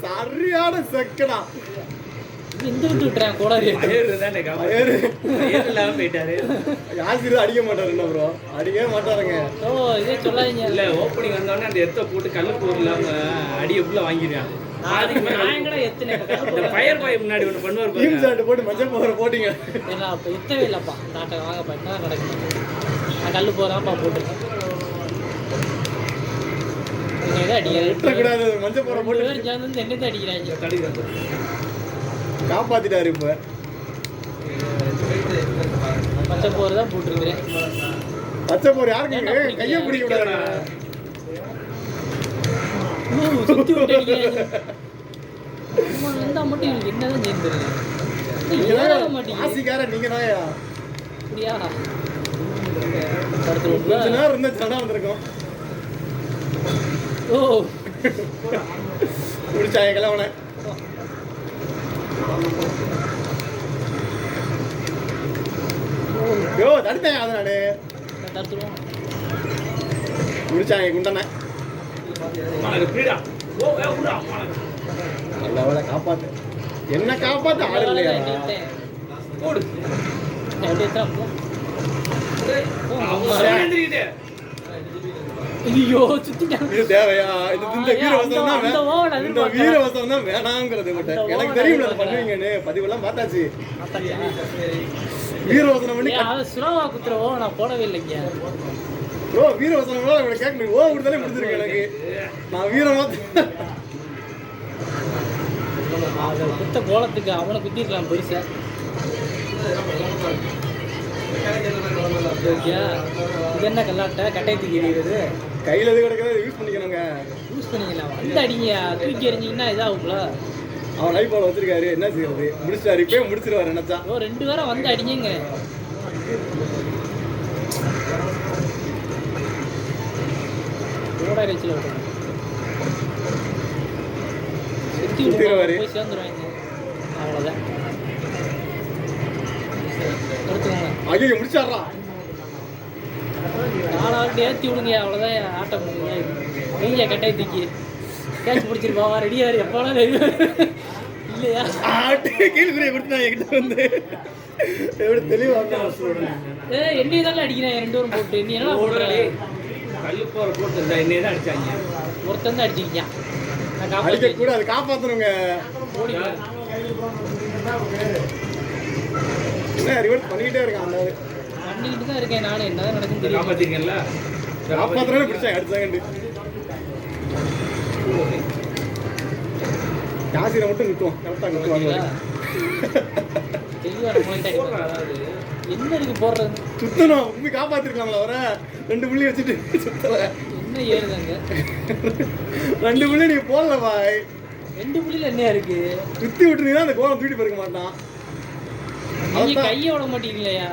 சரியான செக்கடா
இந்த விட்டு விட்டுறேன் கோடாரி.
ஃபயர் தானே
ஏறு.
ஃபயர் இல்லாம போயிட்டாரு.
யாசிர் அடிக்க மாட்டாரு என்ன ப்ரோ அடிக்கவே மாட்டாருங்க
ஓ இதே சொல்லாதீங்க.
இல்ல ஓப்பனிங் வந்தோடனே அந்த எத்த போட்டு கல்லு போர் இல்லாம அடியை ஃபுல்லா வாங்கிடுறான். அதுக்கு மேல
நான் எங்கடா எத்தனை
இந்த ஃபயர் பாய் முன்னாடி ஒன்று பண்ணுவார்
டீம்
பாருங்க.
சாட்டு போட்டு மஞ்சள் போகிற போட்டிங்க
ஏன்னா அப்போ எத்தவே இல்லைப்பா. நாட்டை வாங்கப்பா என்ன நடக்குது? நான் கல் போகிறான்ப்பா போட்டுருக்கேன். நீங்கள் எதை அடிக்கிறேன்?
விட்டுறக்கூடாது மஞ்சள் போகிற
2
போட்டு
பேரும் சேர்ந்து வந்து என்னத்தை அடிக்கிறாங்க?
தடுக்கிறது.
காப்பாத்திட்டாரு இப்ப
பச்சை போர் தான் போட்டிருக்கிறேன்.
பச்சை போர் யாருக்கு கையை பிடிக்க விடாது
சுற்றி விட்டு அடிக்கிறாங்க. அம்மா இருந்தால் மட்டும் இவனுக்கு என்னதான் சேர்ந்துருக்கு? ஏற மாட்டேங்குது.
ஆசிக்கார நீங்க தான்யா
அப்படியா?
கொஞ்ச நேரம் இருந்தா சடா இருந்திருக்கும்
ஓ
முடிச்சாங்க கிளவன யோ தடுத்தேன் அதை நானு
தடுத்துருவோம்.
முடிச்சாங்க குண்டனை
உனக்கு ஃப்ரீடா. ஓ விடா.
நல்ல வேலை காப்பாத்து என்ன காப்பாத்த ஆள் இல்லையா
போடு.
ஐயோ சுத்திட்டான்.
இது தேவையா இது இந்த வீரவசனம் தான்
அந்த ஓவன் அது
இந்த வீரவசனம் தான் வேணாங்கிறது மட்டும் எனக்கு தெரியும் அதை பண்ணுவீங்கன்னு பதிவெல்லாம் பார்த்தாச்சு வீரவசனம் பண்ணி
சுலவா குத்துறவோ நான் போடவே இல்லைங்க.
ப்ரோ வீரவசனம் இவனை கேட்க ஓ விடுதலே முடிஞ்சிருக்கு எனக்கு நான் வீரமா
அதை குத்த கோலத்துக்கு அவனை குத்திருக்கலாம் பெருசா. ஓகே இது என்ன கல்லாட்ட கட்டாயத்துக்கு எறிகிறது?
கையில எது கிடக்கிறத யூஸ் பண்ணிக்கணுங்க
யூஸ் பண்ணிக்கலாம். வந்து அடிங்க தூக்கி எறிஞ்சிங்கன்னா இதாகும்ல.
அவன் லைஃப் பால் வச்சிருக்காரு என்ன செய்யறது முடிச்சிட்டாரு இப்பயே முடிச்சிருவாரு நினைச்சா
ஓ 2 பேரும் வந்து அடிங்க. கோடா ரேச்சில் விட்டுருங்க. சுற்றி
சுத்திடுவாரு.
போய் சேர்ந்துருவாங்க. அவ்வளோதான் எடுத்துக்கோங்க.
ஐயோ முடிச்சாரா
4 ஆள் ஏற்றி விடுங்க. அவ்வளோதான் ஆட்டம் முடியுங்க. நீங்க கட்டாய தூக்கி கேட்ச் பிடிச்சிருப்பா ரெடியாரு எப்போனா இல்லையா?
கீழ்குறியை கொடுத்து நான் என்கிட்ட வந்து எப்படி தெளிவாக
என்னையே தானே அடிக்கிறேன் 2 பேரும் போட்டு. நீ என்ன போடுற?
கல்லு போற போட்டு இருந்தா என்னையே தான் அடிச்சாங்க.
ஒருத்தன் தான் அடிச்சிருக்கியான். நான்
அடிக்க
காப்பாற்றி
கூட அது காப்பாற்றணுங்க
ஓடி
என்ன ரிவர்ஸ் பண்ணிக்கிட்டே இருக்கான் அந்த
பண்ணிக்கிட்டு தான் இருக்கேன் நானும். என்னதான் நடக்குன்னு தெரியும்.
காப்பாத்திருக்கேன்ல.
காப்பாற்றுறேன்னு பிடிச்சேன் அடுத்த செகண்ட் காசிரை மட்டும் நிற்கும் கரெக்டாக நிற்குவாங்க
தெளிவாக என்ன இருக்கு போடுறது?
சுத்தணும் உண்மை காப்பாற்றிருக்கலாம்ல அவரை 2 புள்ளி வச்சுட்டு சுத்தல
என்ன ஏறுதாங்க?
2 புள்ளி நீங்க போடல பாய்
2 புள்ளில என்ன இருக்கு?
சுத்தி விட்டுருந்தீங்கன்னா அந்த கோலம் தூக்கிட்டு போயிருக்க மாட்டான்.
நீங்க கையை விட மாட்டீங்களையா?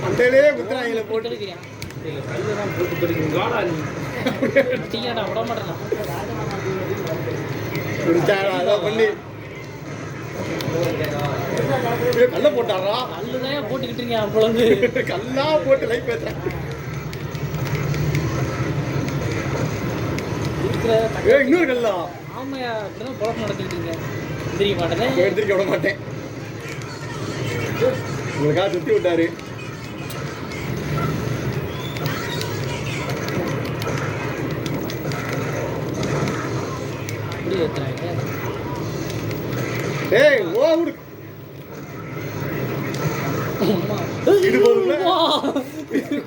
அண்டையிலே குத்துறாங்களே போட்டு.
எடுக்கிறியா?
கல்லு தான் போட்டு படிக்கணும் காடா நீ
டீயாடா விட மாட்டேனா?
குடிச்சாடா அதான் பண்ணி. ஏய், கல்ல போட்டாரா?
கல்லுதான் போட்டுக்கிட்டு இருக்கீங்க அப்பொழுது.
கல்லா போட்டு லைஃப் பேசுறேன்.
இருக்கிற
ஏய், இன்னொரு கல்லா.
ஆமையா இப்படிதான் குழப்பம் நடத்திக்கிட்டு இருக்கீங்க. எந்திரிக்க மாட்டேன்.
எடுத்துக்க விட மாட்டேன். உங்களுக்காக சுத்தி விட்டாரு.
இப்படி ஏத்துறாங்க.
ஏய், ஓடு. இது போதும்ல?
வா.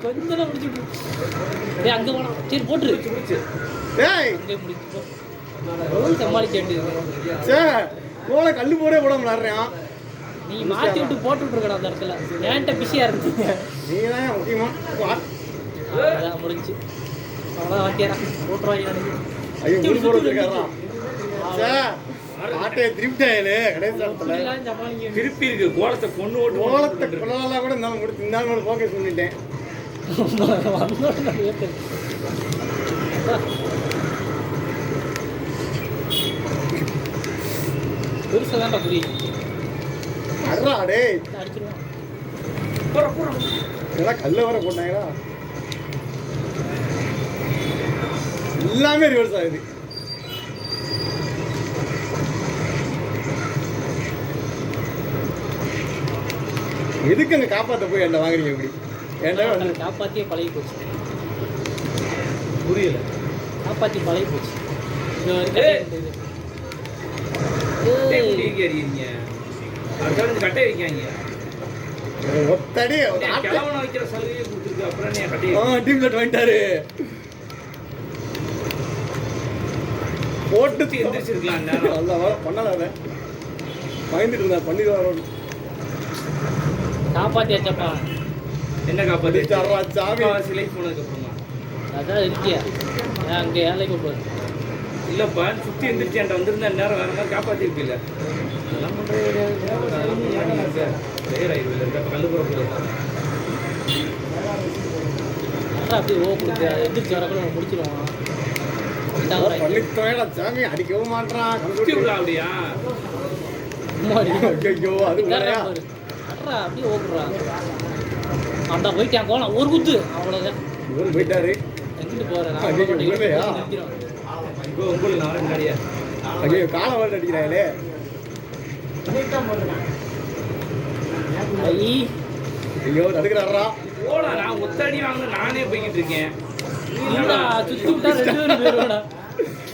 கொஞ்சம் தான் முடிச்சுட்டு. டேய் அங்க போடா. சரி போட்டுரு.
ஏய்,
அங்கே முடிச்சு போ. சமாளிக்க வேண்டியது.
சே, கோல கல்லு போடே போட விளாடுறான்.
நீ மாத்தி விட்டு போட்டு விட்டுருக்கடா அந்த இடத்துல. ஏன்ட்ட பிஸியா இருந்தீங்க.
நீங்க தான் முக்கியமா.
அதான் முடிஞ்சு. அவ்வளோதான் வாத்தியாரா. போட்டுருவாங்க நினைக்கிறேன்.
ஐயோ, ஊரு போட வச்சிருக்காரா? சே, ஆட்டையை திருப்பிட்டாயிலே கடைசி இடத்துல.
இப்படிலாம் சமாளிக்க
திருப்பி இருக்கு கோலத்தை கொண்டு ஓட்டு
கோலத்தை கொள்ளலாம் கூட நான் முடிச்சு இந்த ஃபோக்கஸ் பண்ணிட்டேன்.
வந்தோட ஏத்து. பெருசா தான்டா புரியும்.
அட்ரா டேய்,
அடிச்சிருவான்.
போற போற
இதெல்லாம் கல்ல வர போட்டாங்களா? எல்லாமே ரிவர்ஸ் ஆகுது. எதுக்கு அங்க காப்பாத்த போய் என்ன வாங்குறீங்க இப்படி? ஏன்டா வந்து
காப்பாத்தியே பழகி போச்சு.
புரியல
காப்பாத்தி பழகி போச்சு. இது ஒரு
ஏய்.
கட்டை இருந்தது.
கட்டை
ஏய்.
குட்டி அறியீங்க அதுக்காக இந்த கட்டை வைக்காங்க
ஒத்தடி ஒரு ஆட்டை
கிழவனை வைக்கிற சலுகையை கொடுத்துருக்கு அப்புறம் நீ கட்டை
டீம் லெட் வந்துட்டாரு. போட்டு
சுத்தி எந்திரிச்சிருக்கலாம் நேரம்
அல்ல வர பண்ணல அதை பயந்துட்டு இருந்தா பண்ணிடுவாரோன்னு.
காப்பாத்தியாச்சப்பா.
என்ன காப்பாத்தி
அடிச்சாரா சாமி.
காவாசி லைஃப் போனதுக்கு அப்புறமா
அதான் இருக்கியா? நான் அங்கே ஏழைக்கு போகிறேன்.
இல்லப்பா சுத்தி எந்திரிச்சு என்கிட்ட வந்திருந்தா நேரம் வேற மாதிரி காப்பாத்திருப்பில்ல அதெல்லாம் பண்றது கிடையாது கல்லுப்புற
அதான் அப்படியே ஓ கொடுத்து எந்திரிச்சு வரக்குள்ள நம்ம முடிச்சிருவோம்.
பண்ணி தோயடா சாமி, அடிக்கவும் மாட்டான்.
சுத்தி விடல அப்படியா
ஐயோ, அது உள்ளயா?
அட்ரா அப்படியே ஓடுறா. அந்த போயிட்டான் கோலம் ஒரு குத்து அவ்வளோதான்.
இவரு போயிட்டாரு.
எங்கிட்டு போகிறேன்?
ஐயோ, உள்ளதையா?
இப்போ உங்களுக்கு நான் முன்னாடியா
ஐயோ, காலை வரட்டு அடிக்கிறாங்களே. ஐயோ, தடுக்கிறாரா?
போடா நான் ஒத்தடி வாங்க நானே போய்கிட்டு இருக்கேன்
சுற்றி விட்டா 2 பேரும் போயிடுவாடா.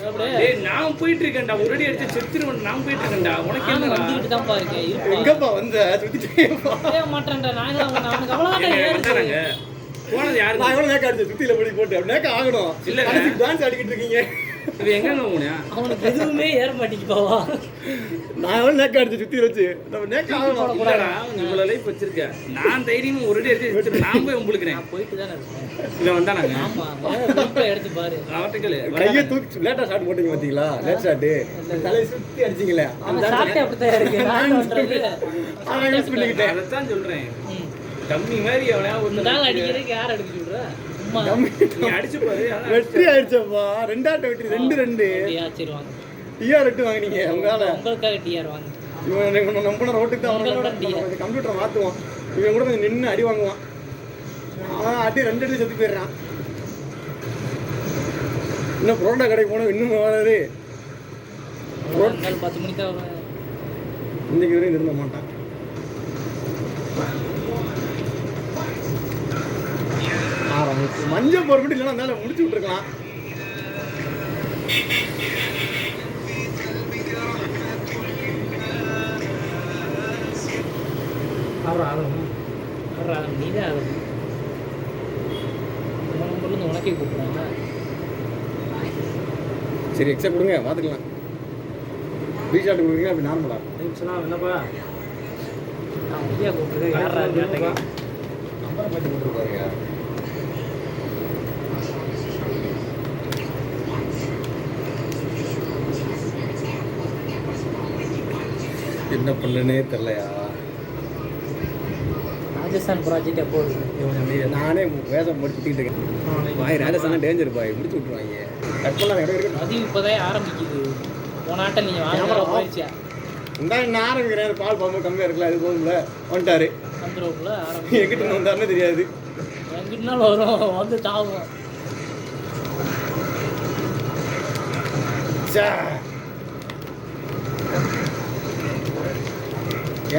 அப்படியே
டேய் நான் போயிட்டு இருக்கேன்டா ஒரு அடி அடிச்சு செத்துருவேன் நான் போயிட்டு இருக்கேன்டா உனக்கு
நானும்
என்னடா
வந்துக்கிட்டு தான்ப்பா இருக்கேன்.
எங்கப்பா வந்த? சுத்திட்டே
மாட்டேன்டா. நான் அவனுக்கு அவ்வளோதான்
வந்தாங்க
ஏறுது.
போனது யாரு
நான் எவ்வளவு நேக்க அடிச்சேன்? சுத்தியில படி போட்டு அப்படி நேக்க ஆகணும்.
இல்லங்க.
டான்ஸ் ஆடிக்கிட்டு இருக்கீங்க.
இது எங்கங்க போனியா
அவனுக்கு எதுவுமே ஏற மாட்டேங்குப்பாவா.
நான் எவ்வளவு நேக்க அடிச்சு சுத்தி வச்சு நம்ம நேக்க ஆகணும்.
இல்லடா இவ்வளவு லைஃப் வச்சிருக்க நான் தைரியமா ஒரு அடி அடிச்சு செத்துட்டு நான் போய் உங்களுக்குறேன்
நான் போயிட்டு தானே இருக்கேன்.
இவன் வந்தானாங்க
ஆமா வீட்டில் எடுத்து பாரு.
அவட்டுக்கள்
கையை தூக்கி லேட்டா ஷாட் போட்டீங்க பாத்தீங்களா? லேட் ஷாட் தலையை சுத்தி அடிச்சீங்களே.
அவன் சாப்பிட்டே அப்படித்தான் இருக்கு. நான் என்ன பண்றது?
நான் யூஸ் பண்ணிக்கிட்டேன்.
அதைத்தான் சொல்றேன் கம்மி மாதிரி அவனா
இந்த நாள் அடிக்கிறதுக்கு யார் அடிக்க சொல்ற? சும்மா
நீ அடிச்சு பாரு அதான்
வெற்றி ஆயிடுச்சப்பா. ரெண்டாட்ட வெற்றி 2-2.
சரி வாங்க.
டிஆர் 8 வாங்கினீங்க உங்களால.
உங்களுக்காக டிஆர் வாங்க.
இவன் நம்பின ரோட்டுக்கு தான்
உங்களோட
அவன் கம்ப்யூட்டரை மாற்றுவான். இவன் கூட கொஞ்சம் நின்று அடி வாங்குவான். அடி 2 அடி செத்து போயிடுறான். இன்னும் புரோட்டா கடைக்கு போனோம் இன்னும் வராது.
10 மணிக்கு தான் வருவேன்.
இன்னைக்கு வரையும் திரும்ப மாட்டான். மஞ்சள் போற மட்டும் இல்லைன்னா அதனால முடிச்சு விட்டுருக்கலாம்.
நீதான் ஆகும். நம்பர்லேருந்து உனக்கே கூப்பிடுறாங்க.
சரி எக்ஸப்ட் கொடுங்க பார்த்துக்கலாம். ரீசார்ட் கொடுக்குறீங்க அப்படி நார்மலா
சொன்னா என்னப்பா
நான் ஐயா கூப்பிட்டுருக்கேன். யாரா கேட்டேங்க?
நம்பரை மாற்றி போட்டுருப்பாருங்க. என்ன பண்ணனே தெரியலையா.
ராஜஸ்தான் ப்ராஜெக்ட் எப்போ வருது?
நானே வேதம் முடிச்சுட்டு இருக்கேன். பாய் ராஜஸ்தான் டேஞ்சர் பாய், முடிச்சு விட்ருவாங்க. கட் பண்ணாத இடம் இருக்கு.
அது இப்போதான் ஆரம்பிக்குது. போன ஆட்டம் நீங்கள் வாங்க போயிடுச்சா?
இந்த நான் ஆரம்பிக்கிறேன். பால் பாம்பு கம்மியாக இருக்குல்ல, அது போகும்ல. வந்துட்டாரு
வந்துடுவோம்ல ஆரம்பி.
எங்கிட்ட வந்தாருன்னு தெரியாது.
எங்கிட்டனாலும் வரும், வந்து தாவும்.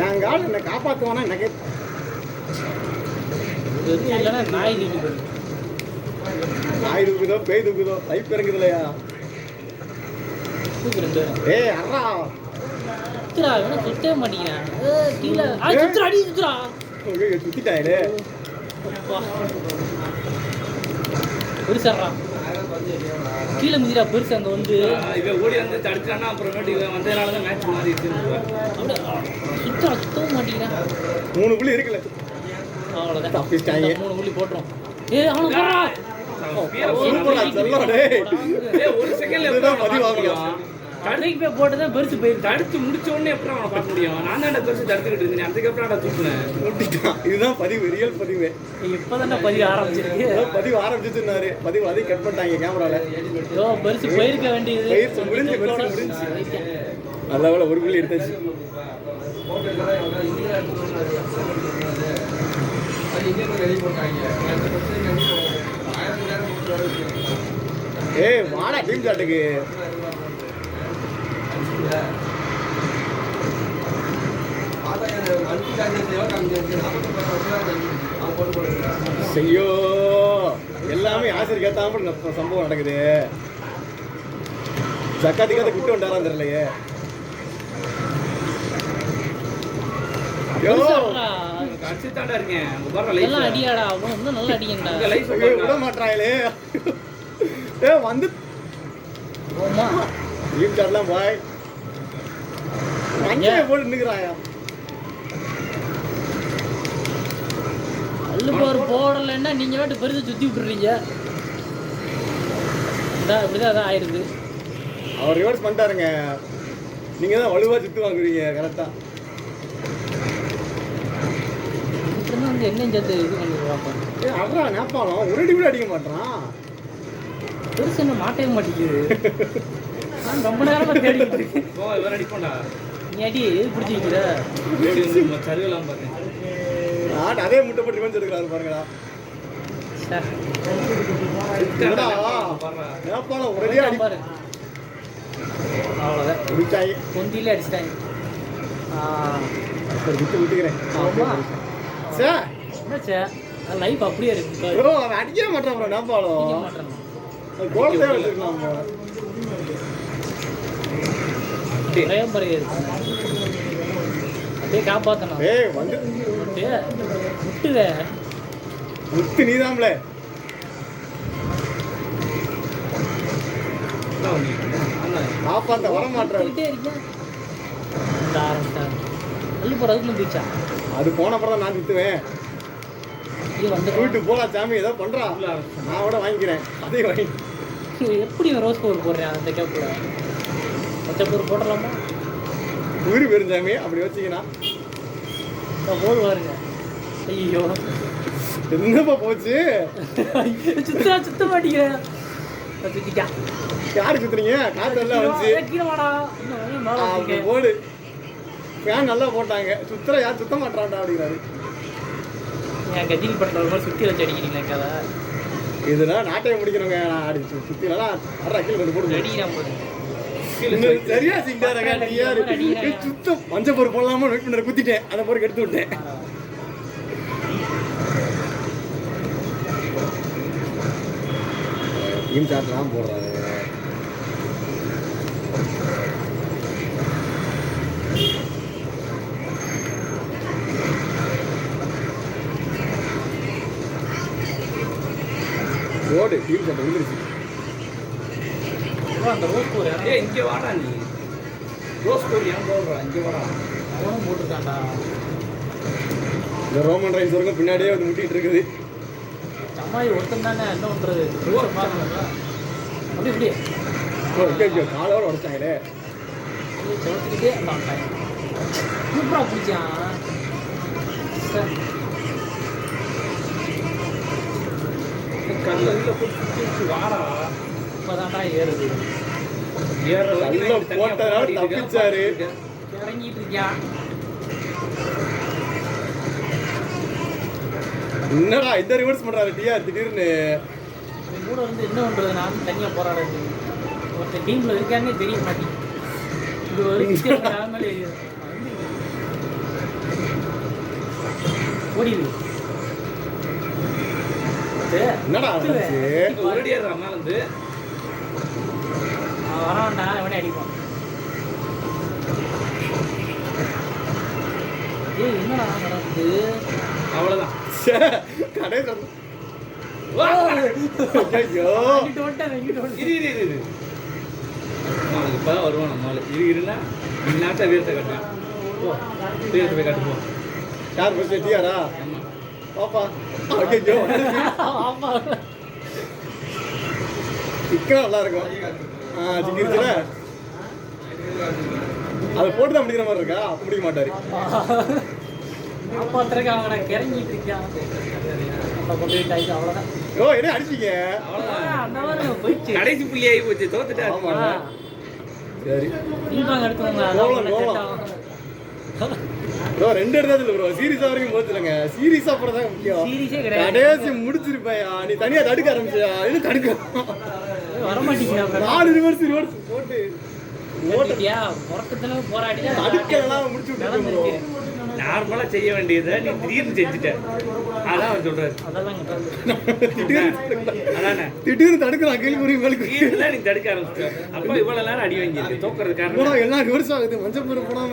என் கால் என்னை காப்பாற்றுவானா எனக்கு
இல்லைன்னா நாய் தூக்கி போயிடும்.
நாய் தூக்குதோ பேய் தூக்குதோ லைஃப் இறங்குது இல்லையா.
தூக்கி 2 பேரும்.
ஏய் அறா
சுத்துறா, இவனை சுத்தவே மாட்டேங்கிறேன். கீழே சுத்துறா, அடி சுத்துறா.
சுத்திட்டாயிலே.
பெருசாடுறா கீழே மிதிரா பெருசு. அங்கே வந்து
இவன் ஓடி வந்து தடுத்துட்டான்னா அப்புறமேட்டு இவன் வந்ததுனால தான் மேட்ச் மாறி
அப்படியே சுத்தா சுத்தவும் மாட்டேங்கிறேன்.
3 புள்ளி இருக்குல்ல.
அவ்வளோதான்,
தப்பிச்சிட்டாங்க.
3 புள்ளி போட்டுரும். அவனு
ஒரு செகண்ட்ல
கடைக்கு போய் போட்டு தான் பெருசு போயிருக்கு.
தடுத்து முடிச்ச உடனே எப்படி அவனை பார்க்க முடியும்? நான் தான் பெருசு தடுத்துக்கிட்டு இருந்தேன். அதுக்கப்புறம் நான் தூக்குனேன்.
இதுதான் பதிவு, ரியல் பதிவு.
இப்போதான் பதிவு ஆரம்பிச்சிருக்கு.
பதிவு ஆரம்பிச்சுன்னாரு. பதிவு அதையும் கட் பண்ணிட்டாங்க கேமரால.
பெருசு போயிருக்க வேண்டியது.
முடிஞ்சு நல்ல வேலை 1 புள்ளி எடுத்தாச்சு. ஏய் வாடா டீம் சாட்டுக்கு. ஐயோ எல்லாமே ஆசிரியர் கேட்டாம சம்பவம் நடக்குது. சக்காத்திக்காத குட்டு வந்தாரான்னு தெரியலையே.
எல்லாம் அடியாடா, அவன் இன்னும் நல்லா அடிக்கண்டா.
விட மாட்டாங்களே. ஏ வந்து டீம் சாட்லாம் பாய் அங்கே போட்டு நிற்கிறாயா.
அல்லுபவர் போடலைன்னா நீங்கள் வாட்டு பெருசு சுற்றி விட்டுறீங்க. இப்படிதான் அதான் ஆயிடுது.
அவர் ரிவர்ஸ் பண்ணிட்டாருங்க. நீங்கள் தான் வலுவாக சுற்று வாங்குறீங்க கரெக்டாக.
இப்படிதான் வந்து என்ன சேர்த்து இது பண்ணிடுவாப்பா.
அப்புறம் நேப்பாளம் ஒரு அடி கூட அடிக்க மாட்டான்.
பெருசு என்ன மாட்டவே மாட்டேங்குது. நான் ரொம்ப நேரமாக தேடிக்கிட்டு இருக்கேன்.
இவர் அடிப்போண்டா.
நீ அடி எது பிடிச்சி வைக்கிற?
சருவெல்லாம் பார்த்தேன்.
அதே முட்டை போட்டு ரிவெஞ்ச் எடுக்கிறாரு பாருங்கடா. நேப்பாளம் ஒரே அடி
பாரு. அவ்வளோதான்
முடிச்சாங்க.
கொந்தியிலே அடிச்சிட்டாங்க.
விட்டு விட்டுக்கிறேன் சார்.
என்னாச்சா லைஃப் அப்படியே இருக்கு.
ப்ரோ அவன் அடிக்கவே மாட்டான் ப்ரோ. நேப்பாளம்
மாட்டேன்.
கோலத்தே வச்சுருக்கலாம் ப்ரோ.
அப்படியே காப்பாற்றணும்.
ஏய் வந்து
முட்டுவே
முட்டு நீதாம்ல. காப்பாற்ற வர மாட்டேன்.
அள்ளி போகிற அதுக்குள்ள போயிடுச்சா?
அது போன அப்புறம் தான் நான் சுற்றுவேன்.
இது வந்து
வீட்டுக்கு போகலாம் சாமி ஏதோ பண்ணுறான். நான் கூட வாங்கிக்கிறேன். அதையும் வாங்கி
எப்படி ரோஸ் பவுர் போடுறேன் அந்த கேப்பில்? பச்சை பவுர் போடலாமா?
உயிர் பெருஞ்சாமி அப்படி வச்சிங்கன்னா
போது பாருங்க. ஐயோ
என்னப்பா போச்சு.
சுத்த மாட்டேங்கிறேன். சுத்திட்டா.
யாரு சுத்துறீங்க? காத்து எல்லாம் வந்துச்சு. போடு ஃபேன் நல்லா போட்டாங்க. சுத்துற யார் சுத்த மாட்டான்டா அப்படிங்கிறாரு.
என் கஜினி பண்ற மாதிரி சுத்தி வச்சு அடிக்கிறீங்களா கதை?
இதெல்லாம் நாட்டையை முடிக்கிறவங்க. நான் அடிச்சு சுத்திலாம் அரை கீழே கொண்டு போட்டு
அடிக்கிறான் போது.
சரியா சிங்காரங்க. சுத்தம் மஞ்சள் பொருள் போடலாமா வெயிட் பண்ண குத்திட்டேன். அந்த பொருள் எடுத்து விட்டேன். டீம் சாட்லாம் போடுறாரு. ஓடு டீம் சாட் விழுந்துருச்சு.
அந்த ரோஸ் பவுர்
இங்கே வாடா நீ. ரோஸ் பவுர் ஏன் போடுறா? இங்கே வாடா.
அவனும் போட்டிருக்காண்டா.
இந்த ரோமன் ரைன்ஸ் வரைக்கும் பின்னாடியே வந்து முட்டிட்டு இருக்குது.
அம்மாயி ஒருத்தன் தானே என்ன பண்ணுறது? அப்படி இப்படி
காலோட உடைச்சாங்களே.
சொல்லிக்கிட்டே சூப்பரா பிடிச்சான்.
கல்ல போட்டு சுத்தி வாடா.
இப்பதான்டா ஏறுது.
கல்ல போட்டதால தப்பிச்சாரு.
இறங்கிட்டு இருக்கியா?
என்னடா இந்த ரிவர்ஸ் பண்றாரு டிஆர் திடீர்னு.
இவன் கூட வந்து என்ன பண்றது, நான் தனியா போராடுறது. ஒருத்தர் டீம்ல இருக்கானே தெரிய மாட்டேங்குது. இது ஒரு மேலே ஓடிடு.
என்னடா ஆச்சு?
ஒரடி ஏறாம வந்து
வரான்டா, இவனே அடிப்பான். ஏய் என்னடா நடக்குது?
அவ்வளவுதான்.
கடைசி
வா.
ஐயோ
இங்கிட்டு வந்துட்டேன், இங்கிட்டு வந்துட்டேன்.
இரு இரு இரு. நாளைக்கு இப்பதான் வருவான் நம்மளால. இருன்னா இந்நாட்டை வீரத்தை காட்டுவேன். போ வீரத்தை போய் காட்டு போ.
யார் ஃபர்ஸ்ட் டிஆரா? பாப்பா ஐயோ
ஆமா.
சிக்கன் நல்லா இருக்கும். சிக்கிருச்சுல அதை போட்டு தான் முடிக்கிற மாதிரி இருக்கா? அப்ப முடிக்க மாட்டாரு.
காப்பாத்துறதுக்கு அவனை கிறங்கிட்டு இருக்கான். அப்ப கொண்டு போயிட்டாச்சு, அவ்வளோதான்.
ஓ என்ன அடிச்சீங்க?
அவ்வளவுதான்.
அந்த மாதிரி போயிடுச்சு.
கடைசி புள்ளி ஆகி போச்சு. தோத்துட்டா.
ஆமாங்க. சரி
தீபாங்க எடுத்துவாங்க.
கோலம், கோலம். ப்ரோ 2 எடுத்தது ப்ரோ. சீரியஸா வரைக்கும் போச்சுலங்க. சீரியஸா போறதான் முக்கியம்.
சீரியஸே கிடையாது.
கடைசி முடிச்சிருப்பையா. நீ தனியா தடுக்க ஆரம்பிச்சியா? இது தடுக்க
வரமாட்டேங்கிறா.
4 ரிவர்ஸ் போட்டு
ஓட்டியா புறக்கத்துல போராடினா
தடுக்கலாம் முடிச்சு விட்டுருக்கோம் ப்ரோ.
நார்மலா செய்ய வேண்டியதை நீ திடீர்னு செஞ்சுட்ட. அதான் அவர் சொல்றாரு.
அதெல்லாம்
அதானே
திடீர்னு தடுக்கலாம் கேள்வி உங்களுக்கு.
திடீர்னு நீ தடுக்க ஆரம்பிச்சிட்ட. அப்ப இவ்வளவு நேரம் அடி வாங்கியிருக்கு. தோக்குறது காரணம்
எல்லாம் ரிவர்ஸ் ஆகுது. மஞ்சள் பேர் போனாம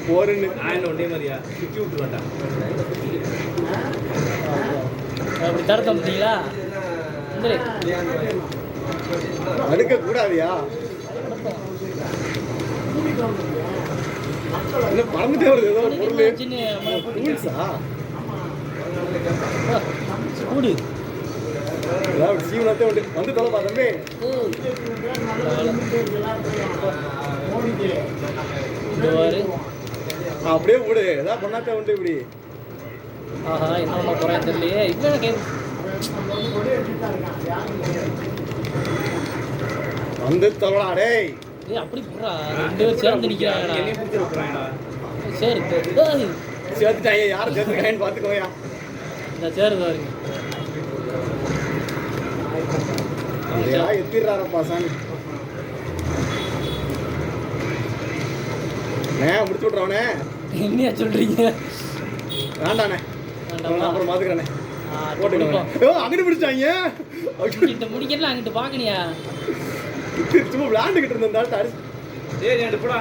போறேன்னு
நான் ஒன்னே மாதிரியா சுத்தி விட்டு வேண்டாம்.
அப்படி தடுக்க முடியீங்களா?
தடுக்க கூடாதியா? என்ன பறந்துட்டே வருது ஏதோ ஒரு பொருள். ரூல்ஸா?
கூடு
சீவனத்தை வந்து தொலைப்பா தம்பி. அப்படியே விடு. ஏதாவது பண்ணாத்தே உண்டு இப்படி.
ஆஹா என்ன பண்ண போறேன் தெரியலையே. இப்போ
வந்து தொலைடா டேய்.
அப்படி போடுறா. 2 பேரும் சேர்ந்து நிக்கிறாங்கடா.
என்னையும் பிடிச்சி வைக்கிறாங்கடா.
சரி
சேர்த்துட்டாங்க. யாரும் சேர்த்துக்காங்கன்னு பார்த்துக்கோயா.
இந்த சேருது பாருங்க.
அப்படியா எத்திடுறாரப்பா சாமி. முடிச்சு விட்றவனே.
என்னையா சொல்றீங்க?
வேண்டாண்ணே, அப்புறம் பார்த்துக்கிறேண்ணே.
போட்டுக்கலாம்.
அங்கிட்டு பிடிச்சாங்க.
இங்கிட்ட முடிக்கலாம், அங்கிட்டு பாக்கணியா?
சும்மா விளையாண்டுக்கிட்டு இருந்தா
ஏய் எடுப்படா.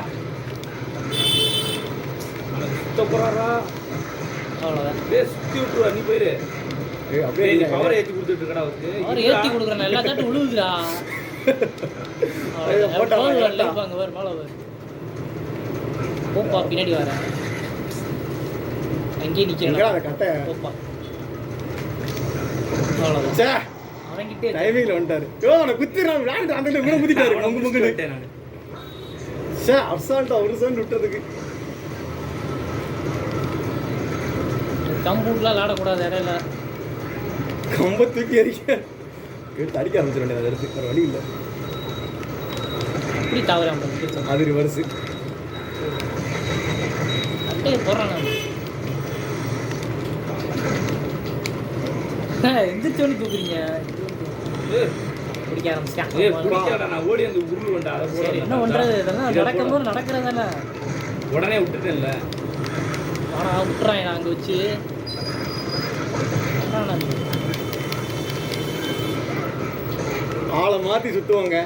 சுத்தப்பறாரா.
அவ்வளோதான்.
சுத்தி விட்டுருவா. நீ போயிரு. அப்படியே நீ பவர் ஏற்றி கொடுத்துட்டு இருக்கடா அவருக்கு.
அவர் ஏற்றி கொடுக்குறேன். எல்லா சாட்டும் விழுகுதுடா. இருப்பாங்க வேறு மேலே வரும். போப்பா பின்னாடி வரேன். அங்கேயே நிற்கிறேன்.
கட்டை
போப்பா. அவ்வளோதான். அவங்கிட்டே
டைமிங்ல வந்துட்டாரு. அவனை குத்திடுறான். விளையாண்டு அந்த கூட குத்திட்டாரு. உங்க முங்கிட்டு அப்சால்ட்டா ஒரு சவுண்ட் விட்டதுக்கு.
கம்பூட்லாம் விளாடக்கூடாது. இடையில
கம்ப தூக்கி எறிக்க அடிக்க ஆரம்பிச்சிட வேண்டியது. அதை எடுத்து வழி இல்லை.
அப்படி தவறாம
அது ரிவர்ஸ்.
அட்டையை போடுறான். எந்திரிச்சோன்னு தூக்குறீங்க. பிடிக்க ஆரம்பிச்சிட்டான்.
நான் ஓடி அந்த உருள் வேண்டா. அதை போட
என்ன பண்றது? இதெல்லாம் நடக்கும்போது நடக்கிறது தானே.
உடனே விட்டுட்டேன்ல.
ஆனால் விட்டுறான் நான் அங்கே வச்சு.
ஆளை மாற்றி சுற்றுவாங்க.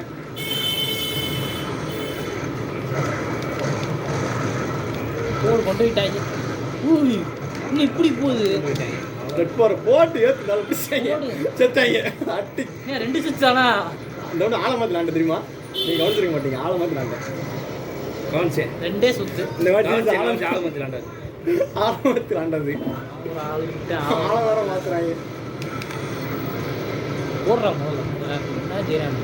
போடு கொண்டு போயிட்டாங்க. இன்னும் இப்படி போகுது.
போட்டு ஏற்றுனாலும் செத்தாங்க. அட்டி
2 சுவிட்ச் தானா?
இந்த ஒன்று ஆழமாத்து விளாண்டு தெரியுமா? நீங்கள் கவனிச்சிருக்க மாட்டீங்க. ஆழமாத்து விளாண்டேன்.
கவனிச்சேன்.
2 சுத்து.
இந்த மாதிரி
ஆழமாத்து விளாண்டாரு.
ஆழமாத்து விளாண்டது. ஆழம் வேற மாத்துறாங்க.
போடுறான் முதல்ல என்ன செய்யறாங்க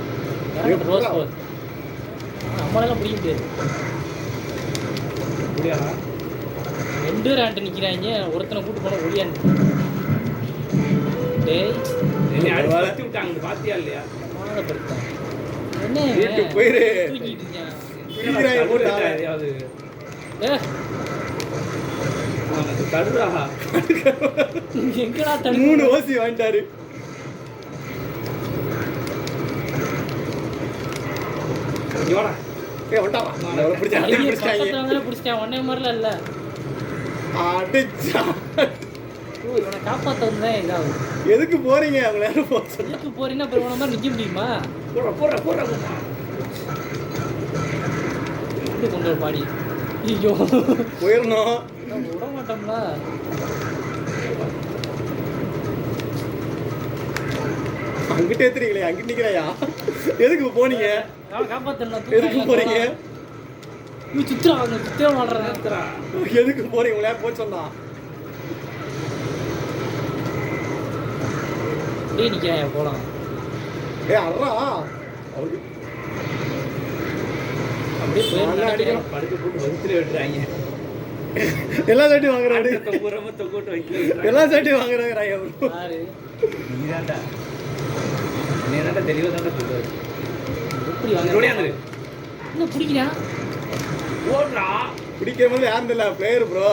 ரோஸ் போகுது நம்மளால பிடிக்க முடியாது.
முடியாதா?
2 பேர் ஆண்டு நிற்கிறாங்க, ஒருத்தனை கூட்டு போனால் ஒளியாண்டு. டேய்
என்னை அடிச்சு பத்தி விட்டாங்க, பாத்தியா இல்லையா?
மாதப்படுத்தான் என்ன
வீட்டுக்கு போயிரு.
தூக்கிட்டு இருக்கான்.
சீக்கிரம் போட்டு ஆளு.
எதையாவது
ஏ
அவனுக்கு தடுறா.
எங்கடா
3 ஓசி வாங்கிட்டாரு.
இங்க வாடா.
வந்துட்டாவா அவளை பிடிச்சா பிடிச்சிட்டாங்க.
பிடிச்சிட்டான் ஒன்னே மாதிரிலாம் இல்லை.
அடிச்சா
ஓ இவனை காப்பாற்ற வந்துதான் இதாகும்.
எதுக்கு போறீங்க? அவங்கள யாரும் போக சொல்லு.
எதுக்கு போறீங்கன்னா அப்புறம் இவனை மாதிரி நிற்க முடியுமா?
போடுறா.
எப்படி கொண்டு வர பாடி? ஐயோ
போயிடணும்.
விட மாட்டோம்ல.
அங்கிட்டே தெரியுங்களே, அங்கிட்டு நிக்கிறையா? எதுக்கு போனீங்க?
காப்பாத்தலாம்.
எதுக்கு போறீங்க?
நீ சுத்துறா, அவங்க சுத்தே மாடுறா.
எதுக்கு போறீங்க? உங்களை யார் போக சொன்னா?
அப்படியே நிற்கிறேன் போகலாம்.
அறா அவருக்கு
அப்படியே போயிடலாம்.
படுக்க போட்டு வகுத்துல விட்டுறாங்க.
எல்லா சாட்டியும் வாங்குறாரு.
தொங்கோட்டு வைக்க
எல்லா சாட்டியும் வாங்குறாங்க.
யாரு
நீதான்டா. நீதான்டா தெளிவாக தான்டா சொல்லுவாரு.
எப்படி வாங்க
ஓடியாந்துரு.
என்ன பிடிக்கிறான்?
ஓடுறா.
பிடிக்கிற போது யாரும் இல்லை, பிளேயர் ப்ரோ.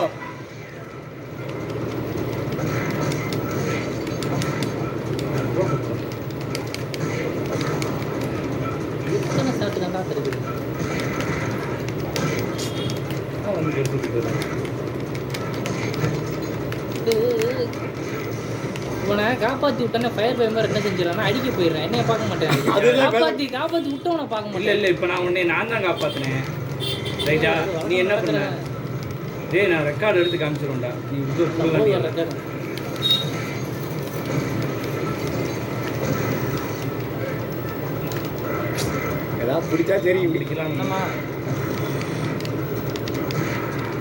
எத்தனை சாட்டு தான்டா தெரியுது.
வந்து எடுத்துட்டு
இவனை காப்பாற்றி விட்டோன்னே ஃபயர் பை மாதிரி என்ன செஞ்சிடறான்னா அடிக்க போயிடுறேன். என்னைய பார்க்க மாட்டேன்.
அதெல்லாம்
காப்பாற்றி விட்டவனை பார்க்க
இல்லை
மாட்டேன்.
இல்லை இப்போ நான் தான் காப்பாற்றினேன். ரைட்டா? நீ என்ன பண்ண? டேய் நான் ரெக்கார்டு எடுத்து காமிச்சிருவேன்டா. நீ
ரெக்கார்டு
ஏதாவது பிடிச்சா தெரியும்.
பிடிக்கலாம்.
என்னம்மா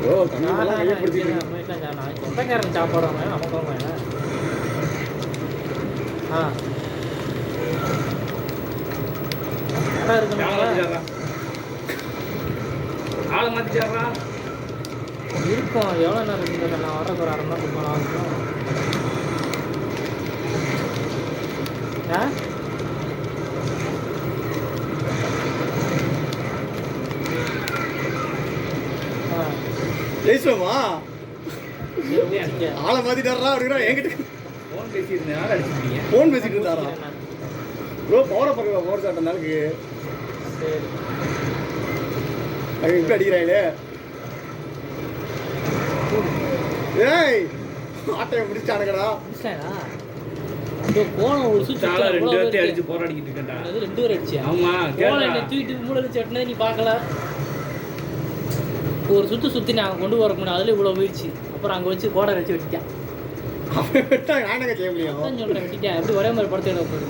ஓ கண்ணாலாம் கையை பிடிச்சிருக்கீங்க.
சொந்தக்காரன் சாப்பாடு வாங்க நமக்கு வாங்க. ஆ நல்லா இருக்கணும்.
ஆளை மாற்றிச்சாரா?
இருக்கும். எவ்வளோ நேரம் இருக்குங்க? நான் வர ஒரு 1/2 மணி நேரம் ஆகும். ஆ
ஜெயிச்சோமா?
சரி,
ஆளை மாத்திட்டாரா அப்படின்னா என்கிட்ட
ஃபோன் பேசியிருந்தேன். யாரும் அடிச்சிருக்கீங்க?
ஃபோன் பேசிட்டு இருந்தாரா? ப்ரோ பவரை பார்க்க பவர் சாட் இருந்தாலுக்கு
சரி
அவங்க இப்படி அடிக்கிறாங்களே. ஏய் ஆட்டையை முடிச்சானுங்கடா.
முடிச்சிட்டாடா. இந்த கோலம் ஒரு சுத்தி
சாலா 2 பேர்த்தையும் அடிச்சு போராடிக்கிட்டு இருக்கேன்டா.
2 பேர் அடிச்சியா?
ஆமா
கோலம் என்ன தூக்கிட்டு மூளையில் சட்டினதை நீ பார்க்கல. ஒரு சுற்றி நாங்கள் கொண்டு வர முடியும். அதில் இவ்வளோ போயிடுச்சு. அப்புறம் அங்கே வச்சு கோடை வச்சு வெட்டிட்டான்.
அவன் விட்டா நானங்க செய்ய முடியும்.
அதான் சொல்கிறேன், வெட்டிட்டேன். எப்படி ஒரே மாதிரி படத்தை எடுக்க போகுது.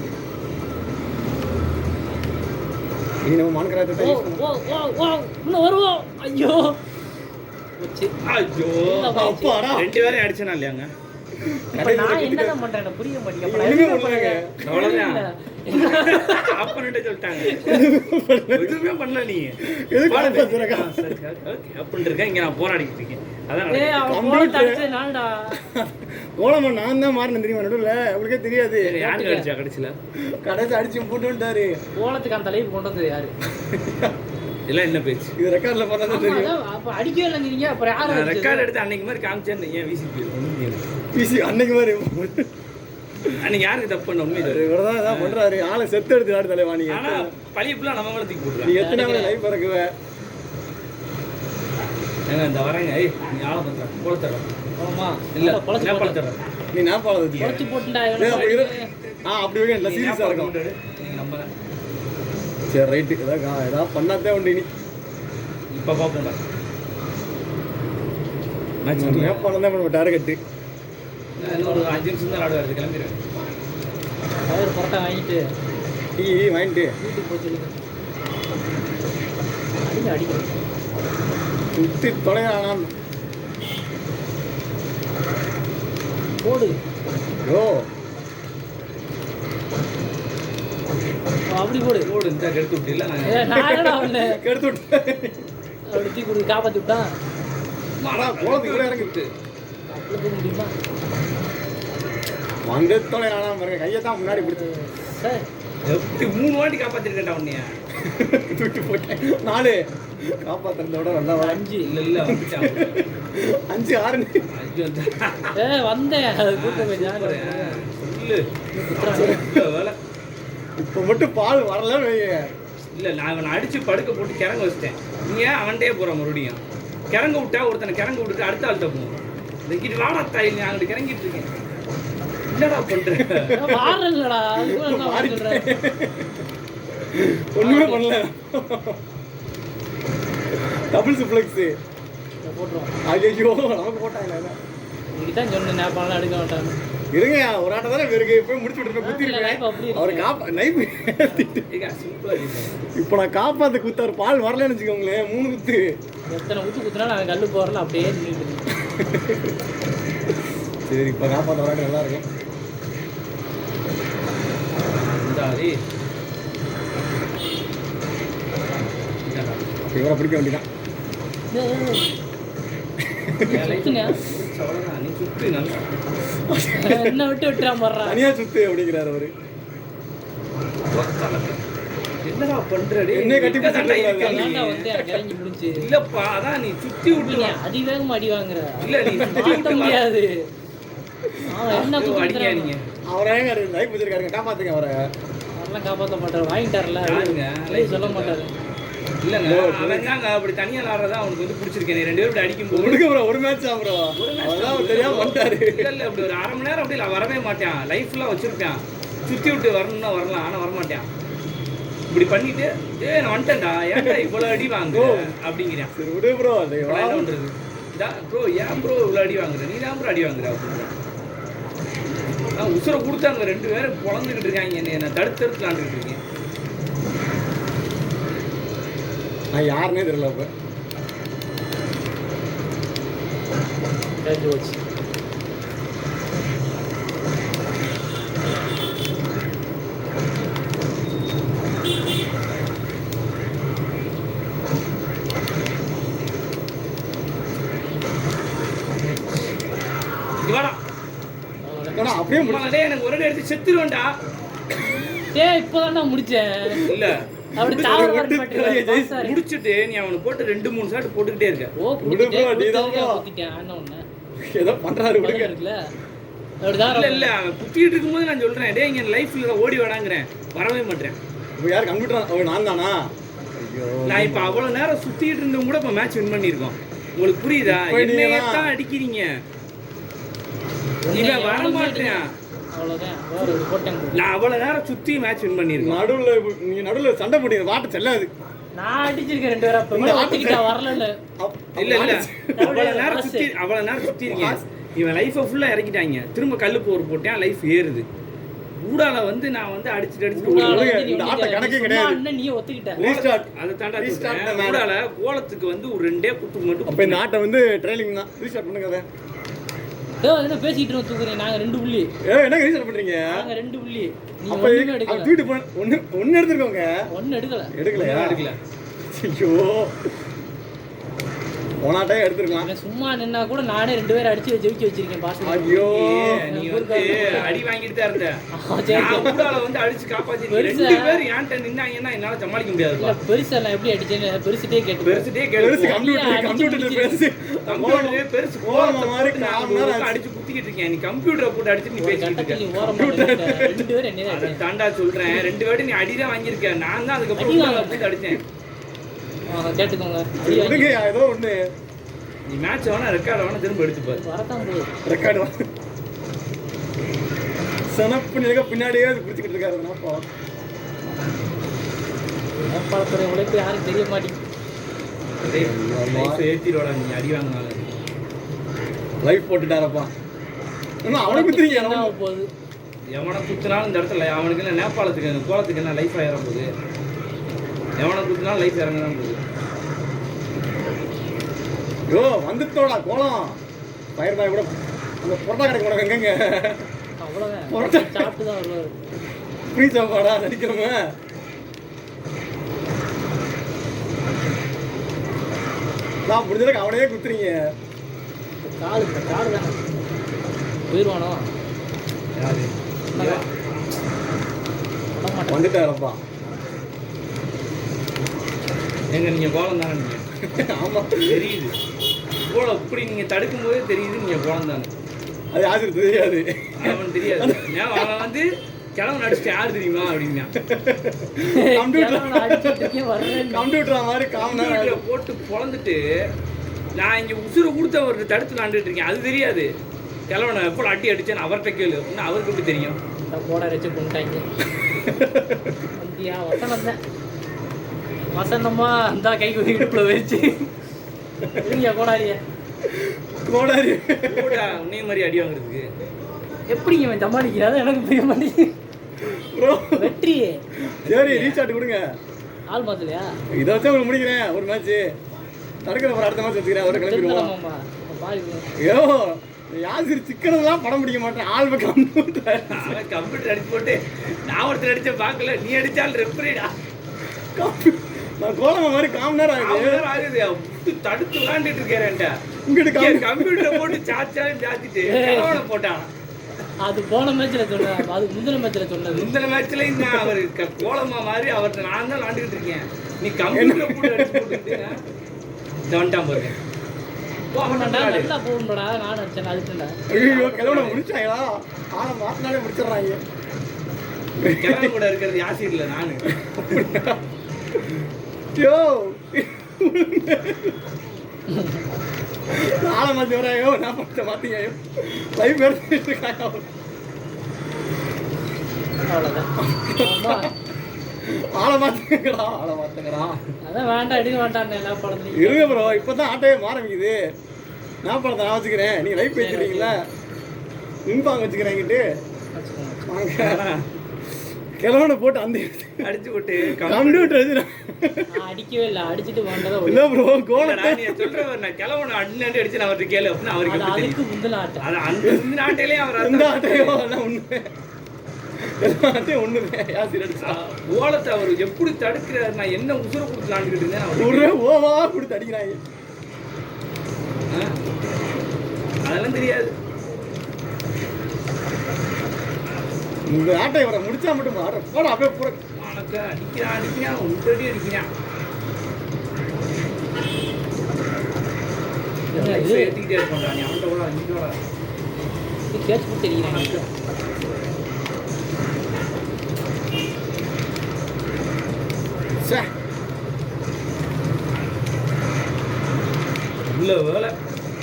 இது நம்ம மான்கராஜ்
ஓ ஓ ஓ ஓ இன்னும் வருவோம். ஐயோ வச்சு
ஐயோ
அப்பாடா
2 பேரையும் அடிச்சனா இல்லையாங்க?
இப்போ நான் என்னதான் பண்ணுறேன் எனக்கு புரிய மாட்டேங்குது. அப்போ
ஒண்ணுமே
நான்
பண்ணலங்க.
அவ்வளோதான். ஆஃப் பண்ணிட்டு சொல்லிட்டாங்க. எதுவுமே பண்ணல நீ.
எதுக்கு காப்பாத்துறக்கா?
அப்படின்னு இருக்கேன். இங்கே நான் போராடிக்கிட்டு இருக்கேன். அதான்
ஏய் அவன் கோலத்தை அடிச்சது நான்டா.
கோலமா நான் தான் மாறினேன் தெரியுமா? நடுவில் உங்களுக்கே தெரியாது.
யாருக்கு அடிச்சா கடைசியில்?
கடைசி அடிச்சு போட்டுட்டாரு.
கோலத்துக்கு அந்த லைஃப் கொண்டு வந்தது யாரு?
இதெல்லாம் என்ன பேச்சு?
இது ரெக்கார்ட்ல பார்த்தா தான் தெரியும்.
அப்போ அடிக்கவே இல்லைங்கிறீங்க. அப்புறம் யாரும்
ரெக்கார்ட் எடுத்து அன்னைக்கு மாதிரி காமிச்சேன். ஏன் விசிபி
பிசி அன்னைக்கு மாதிரி
அன்னைக்கு யாருக்கு தப்பு பண்ண உண்மை?
இவர்தான் இதான் பண்றாரு. ஆளை செத்து எடுத்து ஆடு தலைவா. நீங்க
ஆனா பழைய ஃபுல்லாக நம்ம மேலே தூக்கி
நீ
போட்டுருக்காங்க.
எத்தனை லைஃப் பறக்குவ?
ஏங்க இந்த வரேங்க. ஏய் நீ ஆளை பண்ணுற குளத்தர
ஆமா
இல்லை
குளத்து
குளத்தர
நீ நேபாளம் வச்சிக்க.
குளத்து போட்டுடா.
அப்படி வைக்க நல்லா சீரியஸா இருக்கும்.
நீங்கள் நம்ப தான்
சரி ரைட்டு. ஏதாவது பண்ணாதே உண்டு. இனி
இப்போ பார்ப்போம்டா.
நேபாளம் தான் நம்ம டார்கெட்டு.
இன்னும் ஒரு 5 நிமிஷம் தான் ஆடுவார். கிளம்பிடுவேன்.
ஒரு பரோட்டா வாங்கிட்டு
டீ வாங்கிட்டு
வீட்டுக்கு போய் சொல்லி அடிக்க அடிக்க
சுற்றி தொலைகிறான்.
போடு.
யோ
அப்படி போடு.
ரோடு இருந்தா கெடுத்து விட்டு இல்லை
நான் என்னடா ஒண்ணு
கெடுத்து விட்டு
அப்படி தூக்கி கொடுத்து காப்பாற்றி விட்டான்.
கோலத்துக்கு கூட இறங்கிட்டு
அப்படி தூக்க முடியுமா?
வந்தத்தோட நானா பாருங்க கையை தான் முன்னாடி பிடிச்சி
சார்
எப்படி 3 வாட்டி காப்பாத்திருக்கேன்டா உன்னைய.
தூக்கி போட்டேன் 4 காப்பாத்துறத விட நல்லா
5.
இல்ல வந்துட்டான்
5 6
அஞ்சு வந்தா
வந்தேன் அது கூட்ட போய்
சொல்லு வேலை.
இப்போ மட்டும் பால் வரலன்னு வைங்க.
இல்லை நான் அவனை அடிச்சு படுக்க போட்டு கிறங்க வச்சிட்டேன். நீ ஏன் அவன்கிட்டே போகிறான் மறுபடியும் கிறங்க விட்டா ஒருத்தனை கிறங்க விட்டுட்டு அடுத்த ஆள்கிட்ட போகும். இங்கிட்டு வாடா தாய் நீ அங்கிட்டு கிறங்கிட்டு இருக்கேன். என்னடா பண்ணுறேன்
வாரலடா
ஒண்ணுமே பண்ணல. டபுள் சிப்ளெக்ஸ்
போட்டுருவோம்.
ஐயோ நமக்கு போட்டாங்க.
இன்னைக்கு தான் சொன்னேன் நேபாளம் எடுக்க மாட்டாங்க.
இருங்க ஒரு ஆட்டம் தானே இருக்கு போய் முடிச்சு விட்டு குத்தி இருக்கேன். அவர் நைஃப் இப்போ நான் காப்பாத்த குத்தாரு பால் வரலன்னு வச்சுக்கோங்களேன் 3 குத்து.
எத்தனை குத்து குத்துனாலும் அவன் கல்லு போறல அப்படியே நின்றுட்டு.
சரி இப்போ காப்பாற்ற வராங்க நல்லா இருக்கும். அப்போ இவரை பிடிக்க வேண்டியதான்.
நீ சுத்து நல்லா
என்ன விட்டு விட்டுறான் போடுறான்.
தனியா சுத்து அப்படிங்கிறாரு அவரு.
என்னடா பண்றடே
என்ன கட்டி
இறங்கி முடிச்சு
இல்லப்பா அதான் நீ சுத்தி விட்டு
அதிவேகமா அடி வாங்குற.
இல்ல நீ சுத்தி விட்டு
முடியாது. அவன் என்ன
அடிக்க நீங்க
அவரே நைஃப் வச்சிருக்காருங்க காப்பாத்துங்க அவரை.
அவரெல்லாம் காப்பாற்ற மாட்டாரு வாங்கிட்டார்ல சொல்ல மாட்டாரு.
இல்லங்க அவன் தாங்க அப்படி தனியா ஆடுறதா அவனுக்கு வந்து பிடிச்சிருக்கேன். 2 பேரும் இப்படி அடிக்கும் போது
கொடுக்க ப்ரோ ஒரு மேட்ச் ப்ரோ அதான் தெரியாம வந்துட்டாரு.
இல்ல அப்படி ஒரு 1/2 மணி நேரம் அப்படி வரவே மாட்டான். லைஃப்லாம் வச்சிருப்பான் சுத்தி விட்டு வரணும்னா வரலாம் ஆனா வரமாட்டான். இப்படி பண்ணிட்டு நான் வந்துட்டேன்டா ஏன்டா இவ்வளவு அடி வாங்க அப்படிங்கிறான்.
சரி விடு ப்ரோ
என்ன பண்றது ப்ரோ ஏன் ப்ரோ இவ்வளவு அடி வாங்குற நீ தான் ப்ரோ அடி வாங்குற அப்படின்னு நான் உசுரை கொடுத்தாங்க. 2 பேரும் பொழந்துக்கிட்டு இருக்காங்க. என்ன தடுத்து விளாண்டுக்கிட்டு இருக்கேன்.
நான் யாருன்னே தெரியல இப்போ. அப்படியே
எனக்கு ஒரு எடுத்து செத்துருவேன்டா.
இப்போதான் நான் முடிச்சேன்.
இல்ல
அப்படி
முடிச்சுட்டு நீ அவனை போட்டு 2-3 ஷாட் போட்டுக்கிட்டே இருக்க.
ஏதோ பண்றாரு
இல்ல அவன் குத்திட்டு இருக்கும்போது நான் சொல்றேன் டே இங்க லைஃப்ல ஓடி வேணாங்கிறேன் வரவே மாட்டேன்.
இப்போ யார் கம்ப்யூட்டர் நான் தானா?
நான் இப்ப அவ்வளவு நேரம் சுத்திட்டு இருந்தவங்க கூட இப்ப மேட்ச் வின் பண்ணிருக்கோம். உங்களுக்கு புரியுதா? என்னையே தான் அடிக்கிறீங்க. இவன் வர மாட்டேன். நான் அவ்வளவு நேரம் சுத்தி மேட்ச் வின் பண்ணிருக்கேன்.
நடுவுல சண்டை போட்டீங்க வாட்ட செல்லாது.
நான் அடிச்சிருக்கேன் 2 பேரா வரல.
இல்ல அவ்வளவு நேரம் சுத்தி இருக்கேன். இவன் லைஃபை ஃபுல்லா இறக்கிட்டாங்க. திரும்ப கல்லு போர் போட்டேன் லைஃப் ஏறுது. ஊடால வந்து நான் வந்து அடிச்சிட்டு
இந்த ஆட்ட கணக்கே கிடையாது.
நீ ஒத்துக்கிட்ட
ரீஸ்டார்ட்
அத தாண்டா ரீஸ்டார்ட் ஊடால கோலத்துக்கு வந்து ஒரு 2 குத்து மட்டும்.
அப்ப இந்த ஆட்ட வந்து ட்ரைலிங் தான். ரீஸ்டார்ட் பண்ணுங்க அத.
என்ன பேசிட்டு இருக்கோம் தூக்குறீங்க. நாங்க 2 புள்ளி.
என்ன ரீஸ்டார்ட் பண்றீங்க?
நாங்க 2 புள்ளி. நீ
அப்ப
எடுக்கல.
தூக்கிட்டு போ. ஒன்னு எடுத்துக்கோங்க.
ஒன்னு
எடுக்கலையா? ஐயோ போனாட்டே எடுத்துக்கலாம்.
சும்மா நின்னா கூட நானே 2 பேரை அடிச்சு ஜெயிக்க வச்சிருக்கேன் பாஸ்.
ஐயோ நீ வந்து அடி வாங்கிட்டு தான் இருந்த. நான் ஊடால வந்து அடிச்சு காப்பாத்தி 2 பேர் ஏன்ட்ட நின்னாங்கன்னா என்னால சமாளிக்க முடியாது.
இல்ல பெருசா நான் எப்படி அடிச்சேன்னு பெருசுட்டே கேட்டு
கம்ப்யூட்டர்
பெருசு கோலமா மாதிரி நான் அடிச்சு குத்திக்கிட்டு இருக்கேன். நீ கம்ப்யூட்டரை போட்டு அடிச்சு நீ பேசிட்டு இருக்க.
2 பேர் என்ன
தாண்டா சொல்றேன். 2 வாட்டி நீ அடிதான் வாங்கியிருக்க. நான் தான் அதுக்கப்புறம் அடிச்சேன்.
கேட்டுக்கோங்க
ஏதோ ஒண்ணு.
நீ மேட்ச் வேணா ரெக்கார்ட் வேணா திரும்ப எடுத்து பாரு.
வரதான் போகுது
ரெக்கார்டு சனப்பு நிலக பின்னாடியே குடிச்சிக்கிட்டு இருக்காரு.
நேபாளத்துறை உழைப்பு யாரும் தெரிய மாட்டேங்குது.
ஏத்திரோட நீ அடி வாங்கினால
லைஃப் போட்டுட்டாரப்பா. அவனை குத்துறீங்க
என்ன போகுது?
எவனை குத்துனாலும் இந்த இடத்துல அவனுக்கு என்ன நேபாளத்துக்கு கோலத்துக்கு என்ன லைஃப் ஏற போகுது? எவனை குத்துனாலும் லைஃப் இறங்கதான் போகுது.
யோ வந்துட்டோடா கோலம். ஃபயர் பாய் கூட அந்த பொரோட்டா கடைக்கு உனக்கு எங்கங்க?
அவ்வளோதான் சாப்பிட்டு தான் வருவார்.
ஃப்ரீ சாப்பாடா நடிக்கிறோமே. நான் முடிஞ்சதுக்கு அவனையே குத்துறீங்க.
காடு தானே போயிடுவானோ
யாரு
விட மாட்டேன்.
வந்துட்டாரப்பா.
எங்க நீங்க கோலம் தானே நீங்க
ஆமா
தெரியுது கோலம் இப்படி நீங்க தடுக்கும் போதே தெரியுது நீங்க கோலம் தானே.
அது யாருக்கு தெரியாது.
அவன் தெரியாது. அவன் வந்து கிளம்பு நடிச்சுட்டு யாரு தெரியுமா அப்படின்னா
நான் அடிச்சுட்டு இருக்கேன், வர்றேன்.
கம்ப்யூட்டர் மாதிரி காமனா
கம்ப்யூட்டரை போட்டு பொழந்துட்டு நான் இங்க உசுரை கொடுத்த ஒரு தடுத்து விளாண்டுட்டு இருக்கேன். அது தெரியாது. கிளம்பு நான் எப்போ அட்டி அடிச்சேன்னு அவர்கிட்ட கேளு. இன்னும் அவருக்கு எப்படி தெரியும்?
இந்த போட வச்சு கொண்டாங்க வசனம் தான் வசனமா அந்த கை குதி இடுப்புல வச்சு இல்லையா கோடாரிய
கோடாரி
கூட உன்னைய மாதிரி அடி வாங்குறதுக்கு
எப்படிங்க இவன் சமாளிக்கிறாத எனக்கு புரிய மாட்டேங்குது.
ப்ரோ
வெற்றி
சரி ரீசார்ட் கொடுங்க.
ஆள் மாத்தலையா
இதை வச்சு உங்களுக்கு முடிக்கிறேன் ஒரு மேட்ச். தடுக்கிற ஒரு அடுத்த மேட்ச் வச்சுக்கிறேன். அவரை கிளம்பிடுவோம்.
திருத்தலாமாம்மா பாரு
ஐயோ யாசிரி சிக்கனெல்லாம் படம் பிடிக்க மாட்டேன். ஆள் கம்ப்யூட்டர்
அவன் கம்ப்யூட்டர் அடிச்சு போட்டு நான் ஒருத்தர் அடிச்ச பார்க்கல. நீ அடிச்சால் ரெஃபரிடா.
நான் கோலமா மாதிரி காம நேரம் ஆகுது.
ஆகுது விட்டு தடுத்து விளாண்டுட்டு இருக்கேன்ட்ட
உங்ககிட்ட
கம்ப்யூட்டரை போட்டு சாச்சாலும் சாத்திட்டு கிளவனை போட்டான்.
அது போன மேட்ச்சில் சொன்னேன், அது முந்தின மேட்ச்சில் சொன்னது.
முந்தின மேட்ச்லையும் நான் அவர் கோலமா மாதிரி அவர்கிட்ட நான் தான் விளாண்டுக்கிட்டு இருக்கேன். நீ கம்ப்யூட்டரை போட்டு அடிச்சு போட்டுட்டு வந்துட்டான் பாருங்க.
நல்லா போகணும்டா நான் அடிச்சேன் அதுக்குண்டா.
ஐயோ கிளவனை முடிச்சாங்களா? ஆளை மாத்தினாலே முடிச்சிடுறாங்க.
கிளவன் கூட இருக்கிறது யாசிர் இல்லை நானு.
ஐயோ ஆளை மாத்தி வராயோ நான் படத்தை மாத்திங்க. லைஃப் எடுத்துட்டு இருக்காங்க.
அவ்வளோதான்.
ஆளை மாத்துங்கடா ஆளை மாத்துங்கடா.
அதான் வேண்டாம் எடுக்க வேண்டாம் எல்லா படத்துலையும்.
இருங்க ப்ரோ இப்போதான் ஆட்டையே ஆரம்பிக்குது. நான் படத்தை நான் வச்சுக்கிறேன். நீங்கள் லைஃப் வச்சுக்கிறீங்களா? இன்பாங்க வச்சுக்கிறேங்கிட்டு வாங்க கிழவனை போட்டு அந்த
அடிச்சு போட்டு
கம்ப்யூட்டர் வச்சு
நான் அடிக்கவே இல்லை, அடிச்சுட்டு வேண்டதை
இல்லை ப்ரோ கோலத்தை
நீ சொல்றவர் நான் கிளவனை அடிச்சு அடிச்சு நான் அவர்கிட்ட கேளு அப்படின்னு அவருக்கு எப்படி
அதுக்கு
தெரியும்?
முந்தின ஆட்டம்.
அது அந்த இந்த நாட்டையிலே அவர்
எந்த ஆட்டையோ அதான் உண்மை. எல்லா ஆட்டையும் ஒண்ணுமே யாசிர் அடிச்சா
ஓலத்தை அவர் எப்படி தடுக்கிறாரு? நான் என்ன உசுர கொடுத்து விளாண்டுக்கிட்டு இருந்தேன் அவருக்கு.
ஒரே ஓவா கொடுத்து அடிக்கிறாங்க.
அதெல்லாம் தெரியாது.
இந்த ஆட்டை இவரை முடிச்சா மட்டும் ஆடுற போட அப்படியே போற
உனக்கு அடிக்கிறான் உண்டடி அடிக்கிறான். ஏற்றிக்கிட்டே இருப்பான். நீ அவன்கிட்ட கூட அஞ்சுட்டோட
கேட்ச் போட்டு தெரியுறாங்க.
சே
உள்ள வேலை.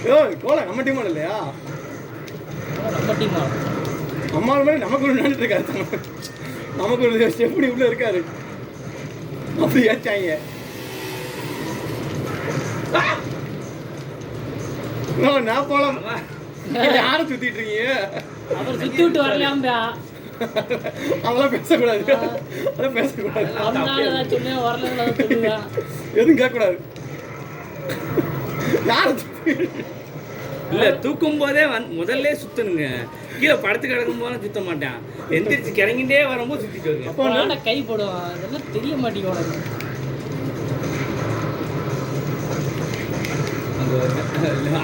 ஐயோ கோலை நம்ம டீம் இல்லையா?
நம்ம டீமா
அம்மாள் மாதிரி நமக்கு ஒன்று நின்றுட்டு இருக்காரு. நமக்கு ஒரு எப்படி உள்ள இருக்காரு அப்படி ஏற்றாங்க. நான் போலாம். யாரை சுத்திட்டு இருக்கீங்க?
அவர் சுத்தி விட்டு வரலையாம்பா.
அதெல்லாம் பேசக்கூடாது. அதெல்லாம் பேசக்கூடாது.
அவனால சொன்னேன் வரல சொல்லுவேன்.
எதுவும் கேட்கக்கூடாது. யாரை
இல்ல தூக்கும் போதே முதல்ல சுத்தணுங்க. கீழே படுத்து கிடக்கும் போது சுத்த மாட்டான். எந்திரிச்சு கிறங்கிட்டே வரும்போது சுத்திட்டு வருங்க.
அப்போ நான் கை போடுவான். அதெல்லாம் தெரிய மாட்டேங்குது உனக்கு.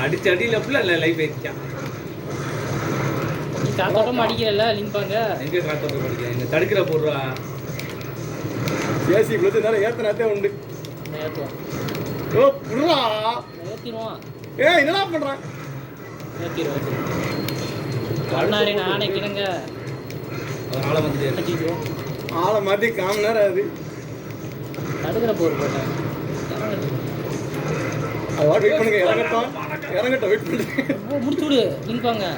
அடிச்சு அடியில் ஃபுல்லாக லைஃப் ஆயிடுச்சான்.
நீ காத்தோட்டமா அடிக்கிறல்ல லிம்பாங்க.
எங்கே காத்தோட்டம் படிக்க எங்க தடுக்கிற போடுறா
ஏசி குளிச்சு நேரம் ஏத்தனாத்தே உண்டு.
ஏற்றுவான்
ஓ புடுறா
ஏற்றிடுவான்.
என்னடா பண்றான்?
ஏற்றிடுவான். கண்ணாரி நானே கிணங்க
ஒரு ஆளை வந்து
அடிச்சிடுவோம்.
ஆளை மாத்தி காம நேரம் அது
தடுக்கிற போர் போட்டேன்.
அது வெயிட் பண்ணுங்க. இறங்கட்டும் வெயிட் பண்ணுங்க.
முடிச்சு விடு லிம்பாங்க.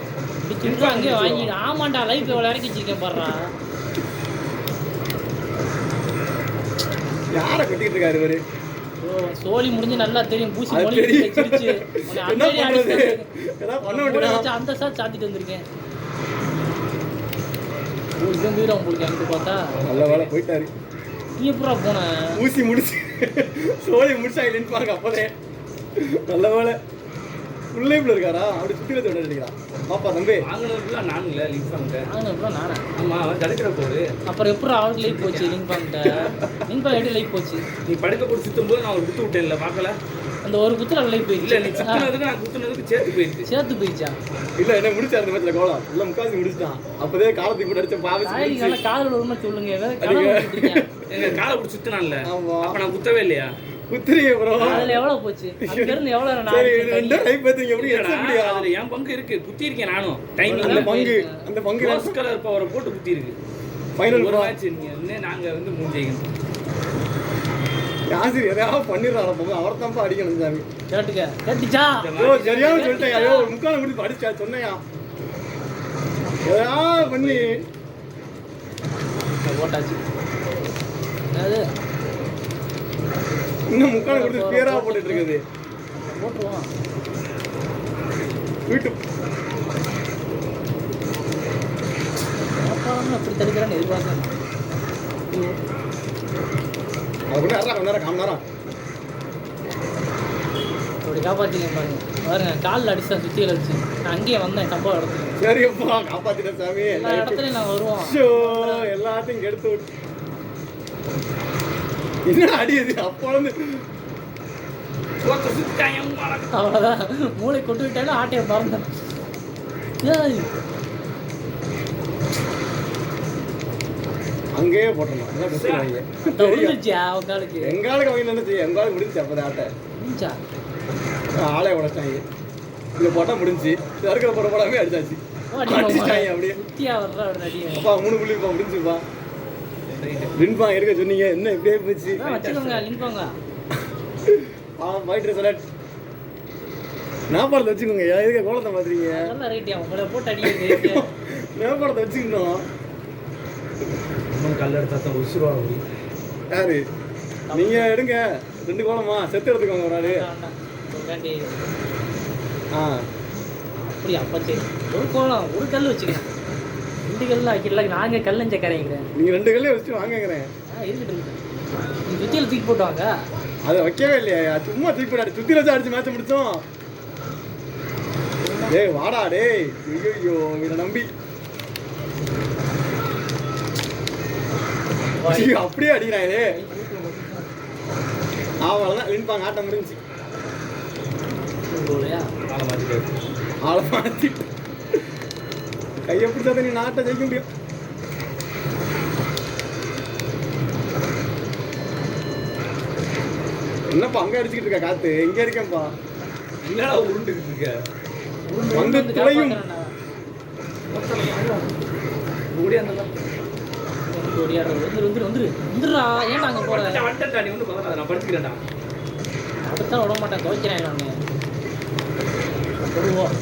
முடிச்சு விட்டு அங்கேயே வாங்கிடு. ஆமாண்டா லைஃப் எவ்வளோ இறக்கி வச்சிருக்கேன் பாடுறா.
யாரை கட்டிட்டு இருக்காரு இவரு?
சோழி முடிஞ்சு நல்லா தெரியும். பூசி
அது
மொழி
தெரியும்.
வச்சிருச்சு.
என்ன பண்றது? ஏதாவது பண்ண வேண்டியதா?
அந்த சார் சாத்திட்டு வந்திருக்கேன். இவன் வீரம் உங்களுக்கு அங்கிட்டு பார்த்தா
நல்ல வேலை போயிட்டாரு.
நீ எப்படா போன?
ஊசி முடிச்சு சோழி முடிச்சா இல்லைன்னு பாருங்க. அப்போதே நல்ல வேலை உள்ளேப்புல இருக்காரா? அப்படி சுத்தி வச்சு விளையாடுறீங்களா? பாப்பா தம்பி
வாங்கினதுக்குலாம் நான் இல்லை லிங்க் பண்ணிட்டேன்.
அப்புறம் நானா?
ஆமா அவன் தடுக்கிற போடு.
அப்புறம் எப்படி அவனுக்கு லைஃப் போச்சு? லிங்க் பண்ணிட்டேன். லிங்க் பண்ணி எப்படி லைஃப் போச்சு?
நீ படுக்க போட்டு சுத்தும் போது நான் ஒரு விட்டு விட்டேன்ல பார்க்கல.
அந்த ஒரு குத்துல லைஃப்
இல்ல நீ
போயிடுச்சு.
சுத்துனதுக்கு நான் குத்துனதுக்கு சேர்த்து போயிடுச்சு.
சேர்த்து போயிடுச்சா?
இல்ல என்ன முடிச்சாரு இந்த மேட்ச்ல கோலம் இல்ல முக்காசி முடிச்சிட்டான். அப்பதே காலத்துக்கு கூட அடிச்ச பாவம்.
தாயடி நல்லா காதல் வருமா சொல்லுங்க. ஏதாவது கனவு வந்துட்டீங்க.
எங்க காலை பிடிச்சி சுத்தினான்ல.
ஆமா.
அப்ப நான் குத்தவே இல்லையா?
குத்துறியே ப்ரோ.
அதுல எவ்வளவு போச்சு? அங்க இருந்து எவ்வளவு நான்
சரி
அடிச்சேன்
ரெண்டு
தண்ணி?
லைஃப் பேத்துங்க எப்படி
இல்லடா,
எடுத்துறியா?
அதுல என் பங்கு இருக்கு. குத்தி இருக்கேன் நானும்.
அந்த
டைமிங்ல
பங்கு
ரோஸ் கலர் பவரை போட்டு குத்தி இருக்கு.
ஃபைனல்
ஒரு
ப்ரோ.
மேட்ச் நீங்க நாங்க வந்து மூஞ்சிக்கணும்.
யாசிர் எதையாவது பண்ணிடுறான் போது அவர் தான் அடிக்கணும் சாமி.
கேட்டுக்க. கேட்டுச்சா?
ஐயோ சரியாம சொல்லிட்டேன். ஐயோ முக்கால முடிச்சு அடிச்சா சொன்னையா எதையாவது பண்ணி
போட்டாச்சு. அது
இன்னும் முக்கால கொடுத்து பேரா போட்டுட்டு இருக்குது.
போட்டுருவோம்.
வீட்டு
அப்புறம் அப்படி தடுக்கிறான்னு எதிர்பார்க்கணும்.
அதுக்குள்ள யாரா கொஞ்ச நேரம் காம நேரம்
அப்படி காப்பாற்றிங்க பாருங்க. பாருங்க காலில் அடிச்சா சுத்தியில் அடிச்சு நான் அங்கேயே வந்தேன் சம்பவம் இடத்துல.
சரி அப்பா காப்பாத்திட்டேன் சாமி.
எல்லா இடத்துலையும் நான் வருவோம்.
ஷோ எல்லாத்தையும் கெடுத்து விட்டு என்ன அடி அது அப்போ வந்து
போட்டு சுத்தாங்க உங்களை.
அவ்வளோதான். மூளை கொண்டு விட்டாலும் ஆட்டையை பறந்தேன். ஏய்
அங்கேயே போட்டோம் நல்லா குத்துறாங்க.
விழுந்துருச்சியா அவன் காலுக்கு?
எங்காலுக்கு அவங்க என்ன செய்ய எங்காலுக்கு முடிஞ்சு அப்போ ஆட்டை
முடிஞ்சா?
ஆளே உடைச்சாங்க. இதை போட்டால் முடிஞ்சு இருக்கிற போட போடாமே அடிச்சாச்சு அடிச்சிட்டாங்க அப்படியே.
குத்தியா வர்ற ஒரு அடி.
அப்பா 3 புள்ளிப்பா முடிஞ்சுப்பா. லின்பா எடுக்க சொன்னீங்க என்ன இப்படியே போச்சு.
வச்சுக்கோங்க லிங்க் வாங்க.
ஃபைட்டர் செலக்ட் நேபாளத்தை வச்சுக்கோங்க. எதுக்கு கோலத்தை பார்த்துறீங்க?
நல்லா ரைட்டியா உங்களை போட்டு அடிக்கிறது.
நேபாளத்தை வச்சுக்கணும்.
கல் எடுத்தா தான் உசுருவா முடியும்.
யாரு நீங்க எடுங்க 2 கோலமா செத்து எடுத்துக்கோங்க ஒரு ஆளு. ஆ
அப்படி அப்ப சரி ஒரு கோலம் ஒரு கல் வச்சுக்கலாம். 2 கல் ஆக்கிடல. நாங்க கல்லஞ்ச கரைங்கிறேன்.
நீங்க 2 கல்லே வச்சு வாங்கங்கிறேன்.
இருக்கட்டும் இருக்கட்டும். நீ சுத்தியில தூக்கி போட்டு வாங்க.
அதை வைக்கவே இல்லையா? சும்மா தூக்கி போடாடி சுத்தி வச்சு அடிச்சு மேட்ச் முடிச்சோம். டேய் வாடா டேய். ஐயோ இதை நம்பி ஐயோ, அப்படியே அடிக்கிறாங்க. அவ்வளோதான் லின்பாங்க ஆட்டம் முடிஞ்சு.
ஆளை மாத்திட்டாரு.
ஆளை மாற்றி கையை பிடிச்சாத நீ நாட்டை ஜெயிக்க முடியும். என்னப்பா அங்கே அடிச்சுக்கிட்டு இருக்க காத்து? எங்க இருக்கேன்ப்பா.
என்னடா உருண்டுகிட்டு இருக்க?
வந்து துளையும்
ஓடி அந்த
வந்துடுறா. ஏன் நாங்க போறேன்?
வந்துட்டா நீ வந்து பதறாத, நான் படுத்துக்கிறேன்டா.
அடுத்தான் விட மாட்டேன். துவைக்கிறேன் நான். போடுவோம்.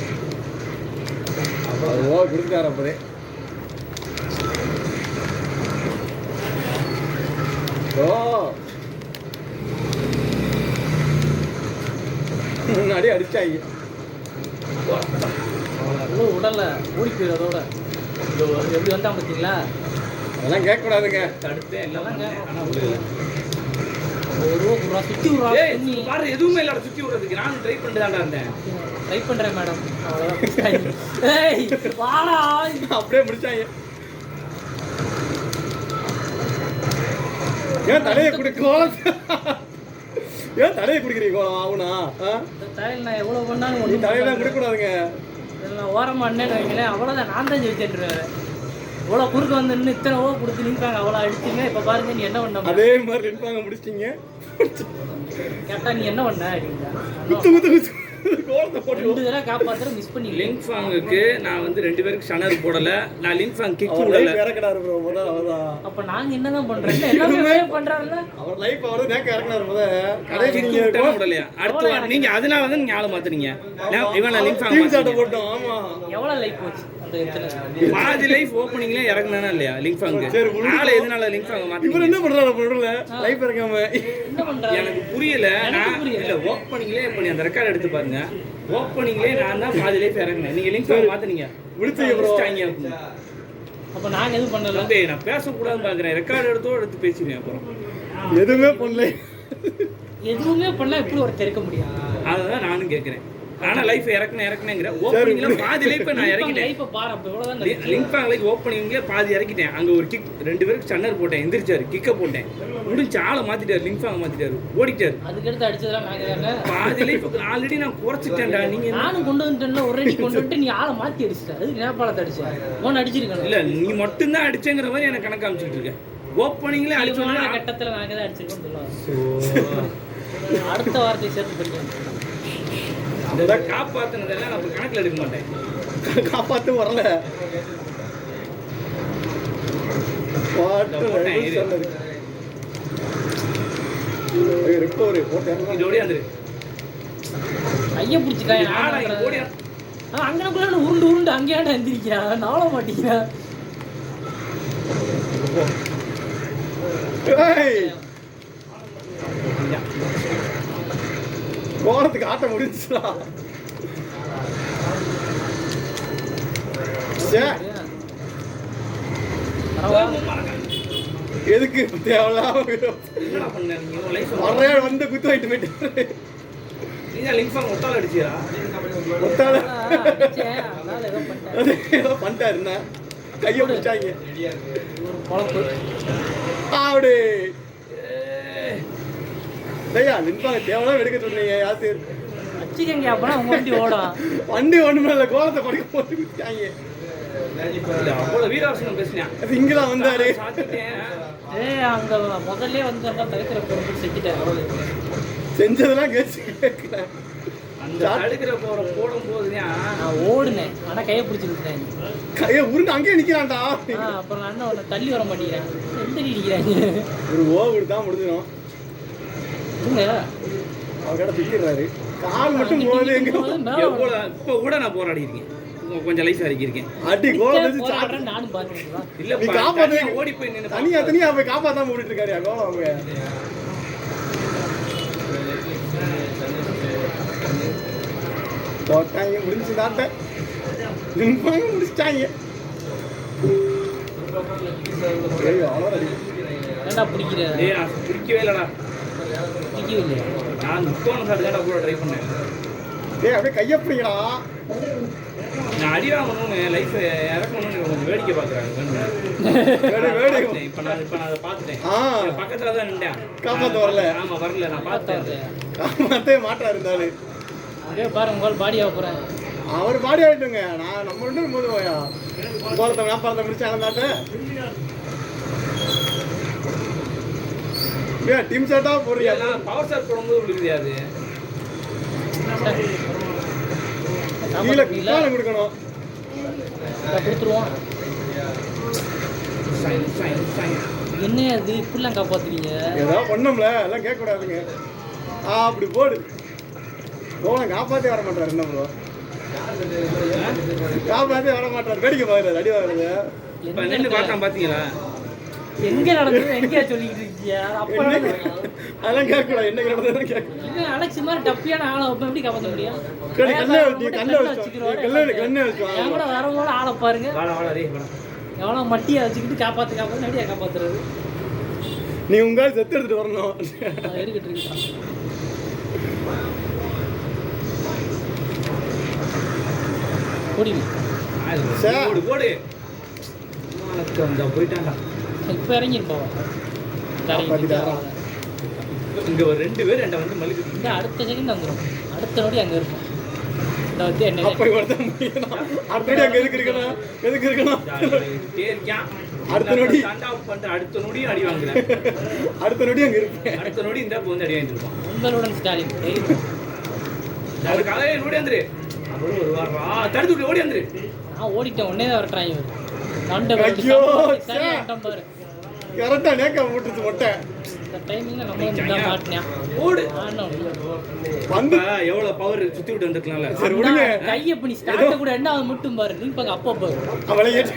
ஓ கொடுத்துட்டாரு அப்போதே. ஓ முன்னாடி அடிச்சாங்க.
அவ்வளோ உடலை ஓடி போயிடுறதோட எப்படி வந்தான் பார்த்தீங்களா?
அதெல்லாம் கேட்கக்கூடாதுங்க.
தடுத்தேன்
இதெல்லாம்
எல்லாம்
கேட்க
ஆனா விடல.
ஒரு சுற்றி விட்றா.
ஏய் பாரு எதுவுமே இல்லடா சுத்தி விடுறதுக்கு. நானும் ட்ரை பண்ணிட்டு இருந்தேன்.
ட்ரை பண்ணுறேன் மேடம். அவ்வளோதான். ஏய் வாடா.
அப்படியே முடிச்சாங்க. ஏன் தலையை குடி கோலம்? ஏன் தலையை குடிக்கிறீங்க கோலம் ஆகுனா?
தலையில் நான் எவ்வளோ பண்ணாலும்
நீ
ஒன்றும்
தலையெல்லாம் குடிக்கூடாதுங்க.
நான் ஓரமாக அண்ணேன்னு வைங்களேன். அவ்வளோதான். நான் தான் ஜெயிச்சேன்ருவேன். இவ்வளோ குறுக்க வந்து நின்று இத்தனை ஓ கொடுத்து நிற்பாங்க. அவ்வளோ அடிச்சுங்க. இப்போ பாருங்க நீ என்ன பண்ண?
அதே மாதிரி நிற்பாங்க முடிச்சிட்டீங்க.
கேட்டா நீ என்ன பண்ண அப்படின்னா
குத்து குத்து குத்து கோலத்தை போட்டு
2 தடவை காப்பாத்துற மிஸ் பண்ணி
லிங்க் ஃபாங்குக்கு நான் வந்து 2 பேருக்கு ஷனர் போடல. நான் லிங்க் ஃபாங் கிக் விடல.
இறக்கடாரு ப்ரோ முதல்ல. அவதான்
அப்ப நாங்க என்னதான் பண்றோம்? எல்லாமே பண்றாங்கல்ல.
அவர் லைஃப் அவரு நேக்க இறக்குனாரு முதல்ல. கடைசி
கிக்
நீங்க
விட்டா விடலையா? அடுத்து நீங்க அதனால தான் நீங்க ஆளை மாத்துனீங்க. இவன் நான் லிங்க் ஃபாங்
டீம் சாட்ட போட்டோம். ஆமா
எவ்வளவு லைஃப் போச்சு அந்த எத்தனை?
பாதி லைஃப் ஓபனிங்ல இறக்குனானா இல்லையா லிங்க் ஃபாங்?
சரி,
ஆளை எதனால லிங்க் ஃபாங்
இவர்
மாத்தீங்க?
என்ன பண்றாரு பொருள்ல லைஃப் இறக்காம?
என்ன பண்றாங்க?
எனக்கு புரியல.
எனக்கு
நான்
புரியல.
இல்ல ஓப்பனிங்லயே இப்ப நீ அந்த ரெக்கார்ட் எடுத்து பாருங்க. ஓப்பனிங்லயே நான் தான் பாதி லைஃப் இறங்குனேன். நீங்க லிங்க் ஃபாங் மாத்துனீங்க.
முடிச்சீங்க ப்ரோ.
அப்ப நாங்க எதுவும் பண்ணல.
வந்து நான் பேசக்கூடாதுன்னு பாக்குறேன். ரெக்கார்ட் எடுத்து பேசிடுவேன் அப்புறம்.
எதுவுமே பண்ணல.
எதுவுமே பண்ணா எப்படி ஒரு இருக்க முடியும்?
அதுதான் நானும் கேட்கிறேன். ஆனா லைஃப் இறக்குனேங்கிற ஓப்பனிங்ல பாதி லைஃப் நான் இறக்கிட்டேன்.
லைஃப் பாரு அப்ப இவ்வளவுதான்
லிங்க் பேங்க் லைஃப் ஓப்பனிங்ல பாதி இறக்கிட்டேன். அங்க ஒரு கிக் 2 பேருக்கு சன்னர் போட்டேன், எந்திரிச்சாரு, கிக்க போட்டேன், முடிஞ்சு ஆளை மாத்திட்டாரு, லிங்க் பேங்க் மாத்திட்டாரு, ஓடிட்டாரு.
அதுக்கு அடுத்து அடிச்சதெல்லாம் நாங்க தானே.
பாதி லைஃப் ஆல்ரெடி நான் குறைச்சிட்டேன்டா. நீங்க
நானும் கொண்டு வந்துட்டேன்ல, ஒரு அடி கொண்டு வந்துட்டு நீ ஆளை மாத்தி அடிச்சிட்ட. அதுக்கு நேபாளத்தை அடிச்சேன், ஓன் அடிச்சிருக்கணும்.
இல்ல நீ மட்டும் தான் அடிச்சேங்கிற மாதிரி எனக்கு கணக்கு காமிச்சிட்டு இருக்க. ஓப்பனிங்ல அடிச்சோம்னா
கட்டத்துல நாங்க தான் அடிச்சிருக்கோம் சொல்லுவாங்க. அடுத்த வார்த்தையை சேர்த்து படிக்கணும்.
அந்த காப்பாத்துனதெல்லாம் நான் கணக்குல எடுக்க மாட்டேன்.
காப்பாத்து வரல.
இதோடய வந்துரு.
கையை பிடிச்சிட்டான். அங்கனக்குள்ள உருண்டு உருண்டு அங்கேயாண்டா எந்திரிக்கிறான், நாள மாட்டேங்கிறான்.
கோலத்துக்கு ஆட்டம் முடிஞ்சுடா. எதுக்கு தேவையில்லாம வரைய வந்து குத்து வாங்கிட்டு போயிட்டு ஏதோ பண்ணிட்டாரு. என்ன கையை பிடிச்சாங்க அப்படி நின்பாங்க. தேவையில்லாம எடுக்க சொன்னீங்க யாசிர். வண்டி ஒண்ணுமே இல்லை, கோலத்தை படிக்க போட்டு குடிச்சாங்க. இங்கதான் வந்தாரு. செஞ்சதெல்லாம்
ஓடுனேன், ஆனா கையை பிடிச்சிருக்கேன்.
கையை உருண்டு அங்கேயே நிக்கிறான்டா.
அப்புறம் அண்ணன் தள்ளி வர மாட்டேங்கிறேன். எந்த நிக்கிறாங்க
ஒரு ஓவர் தான் முடிஞ்சிடும். அவர்கிட்ட திக்கிறாரு. கால் மட்டும் போகுது. எங்க
இப்ப கூட நான் போராடி இருக்கேன், கொஞ்சம் லைஃப் இறக்கிருக்கேன்.
அடி கோலம் வச்சு
நானும் பாத்துறேன்.
இல்ல
நீ காப்பாத்த
ஓடி போய் நின்னு
தனியா போய் காப்பாத்தாம ஓடிட்டு இருக்காரு கோலம். அவங்க போட்டாங்க, முடிஞ்சுதாட்ட முடிச்சிட்டாங்க.
ஏன்டா பிடிக்கிற?
பிடிக்கவே இல்லடா.
பிடிக்கவே இல்லையா?
நான் முக்கோணம் சார் தான் கூட ட்ரை பண்ணேன்.
அப்படியே கையை பிடிக்கடா.
நான் அடி வாங்கணும்னு லைஃப் இறக்கணும்னு கொஞ்சம் வேடிக்கை பார்க்குறாங்க. இப்போ நான் அதை பார்த்துட்டேன். பக்கத்தில் தான் நின்றேன்.
காப்பாற்ற வரல.
ஆமாம் வரல, நான் பார்த்தேன்.
காப்பாற்றவே மாட்டா இருந்தாலும்
அதே பாரு, உங்களால் பாடி ஆக போகிறேன்.
அவர் பாடி ஆகிட்டுங்க. நான் நம்ம ரெண்டு போது போயா கோலத்தை வியாபாரத்தை முடிச்சு அறந்தாட்ட டீம் ஷாட்டா போடுறியா?
பவர் ஷாட் போடும்போது உங்களுக்கு தெரியாது.
கீழே கீழே கொடுக்கணும்.
கொடுத்துருவோம். என்ன அது இப்படிலாம் காப்பாத்துறீங்க?
ஏதாவது பண்ணோம்ல, எல்லாம் கேட்கக்கூடாதுங்க. அப்படி போடு. கோலம் காப்பாற்றி வர மாட்டார். என்ன ப்ரோ காப்பாற்றி வர மாட்டார். வேடிக்கை பார்க்குறாரு, அடி வாங்குறது.
இப்போ நின்று பார்த்தா பார்த்தீங்களா?
எங்கே நடக்குது? எங்கேயா சொல்லிக்கிட்டு இருக்கியா? அப்போ
அதெல்லாம் கேட்கக்கூடாது. என்ன கிடந்ததுன்னு கேட்க.
அலெக்ஸ் மாதிரி டப்பியான ஆளை எப்படி காப்பாற்ற முடியும்? எவ்வளோ வரவோட ஆளை பாருங்க. எவ்வளோ மட்டியை வச்சுக்கிட்டு காப்பாற்று எப்படியா காப்பாற்றுறது?
நீ உங்களால் செத்து எடுத்துட்டு வரணும்.
எடுக்கிட்டு இருக்கான்.
போடு போயிட்டாண்டா.
இப்போ இறங்கிருப்போம்.
இங்க ஒரு 2 பேர் என்கிட்ட வந்து மல்லிகை
இந்த அடுத்த செகண்ட் வந்துடும். அடுத்த நொடி அங்கே இருக்கும். இந்த வந்து என்ன
எதுக்கு இருக்கணும்? அடுத்த நொடி
அடுத்த நொடி அடி வாங்குறேன்.
அடுத்த நொடி அங்கே இருப்பேன்.
அடுத்த நொடி இந்த வந்து அடி வாங்கிருப்பான்.
உங்களுடன் ஸ்டாலின்
காலையில நோடி வந்துரு. அவரு ஒரு வாரா தடுத்து விட்டு ஓடி வந்துரு.
நான் ஓடிட்டேன். உடனே தான் வரட்டான் இவன்.
கரெக்டா நேக்க போட்டுச்சு மொட்டை.
இந்த டைமிங்ல நம்ம மாட்டேன்.
ஓடு. வந்து எவ்வளவு பவர் சுத்தி விட்டு வந்துக்கலாம்ல.
சரி விடுங்க. கைய பண்ணி ஸ்டார்ட் கூட ரெண்டாவது மட்டும் பாரு. நீ பாக்க அப்பா பாரு.
அவளை ஏத்து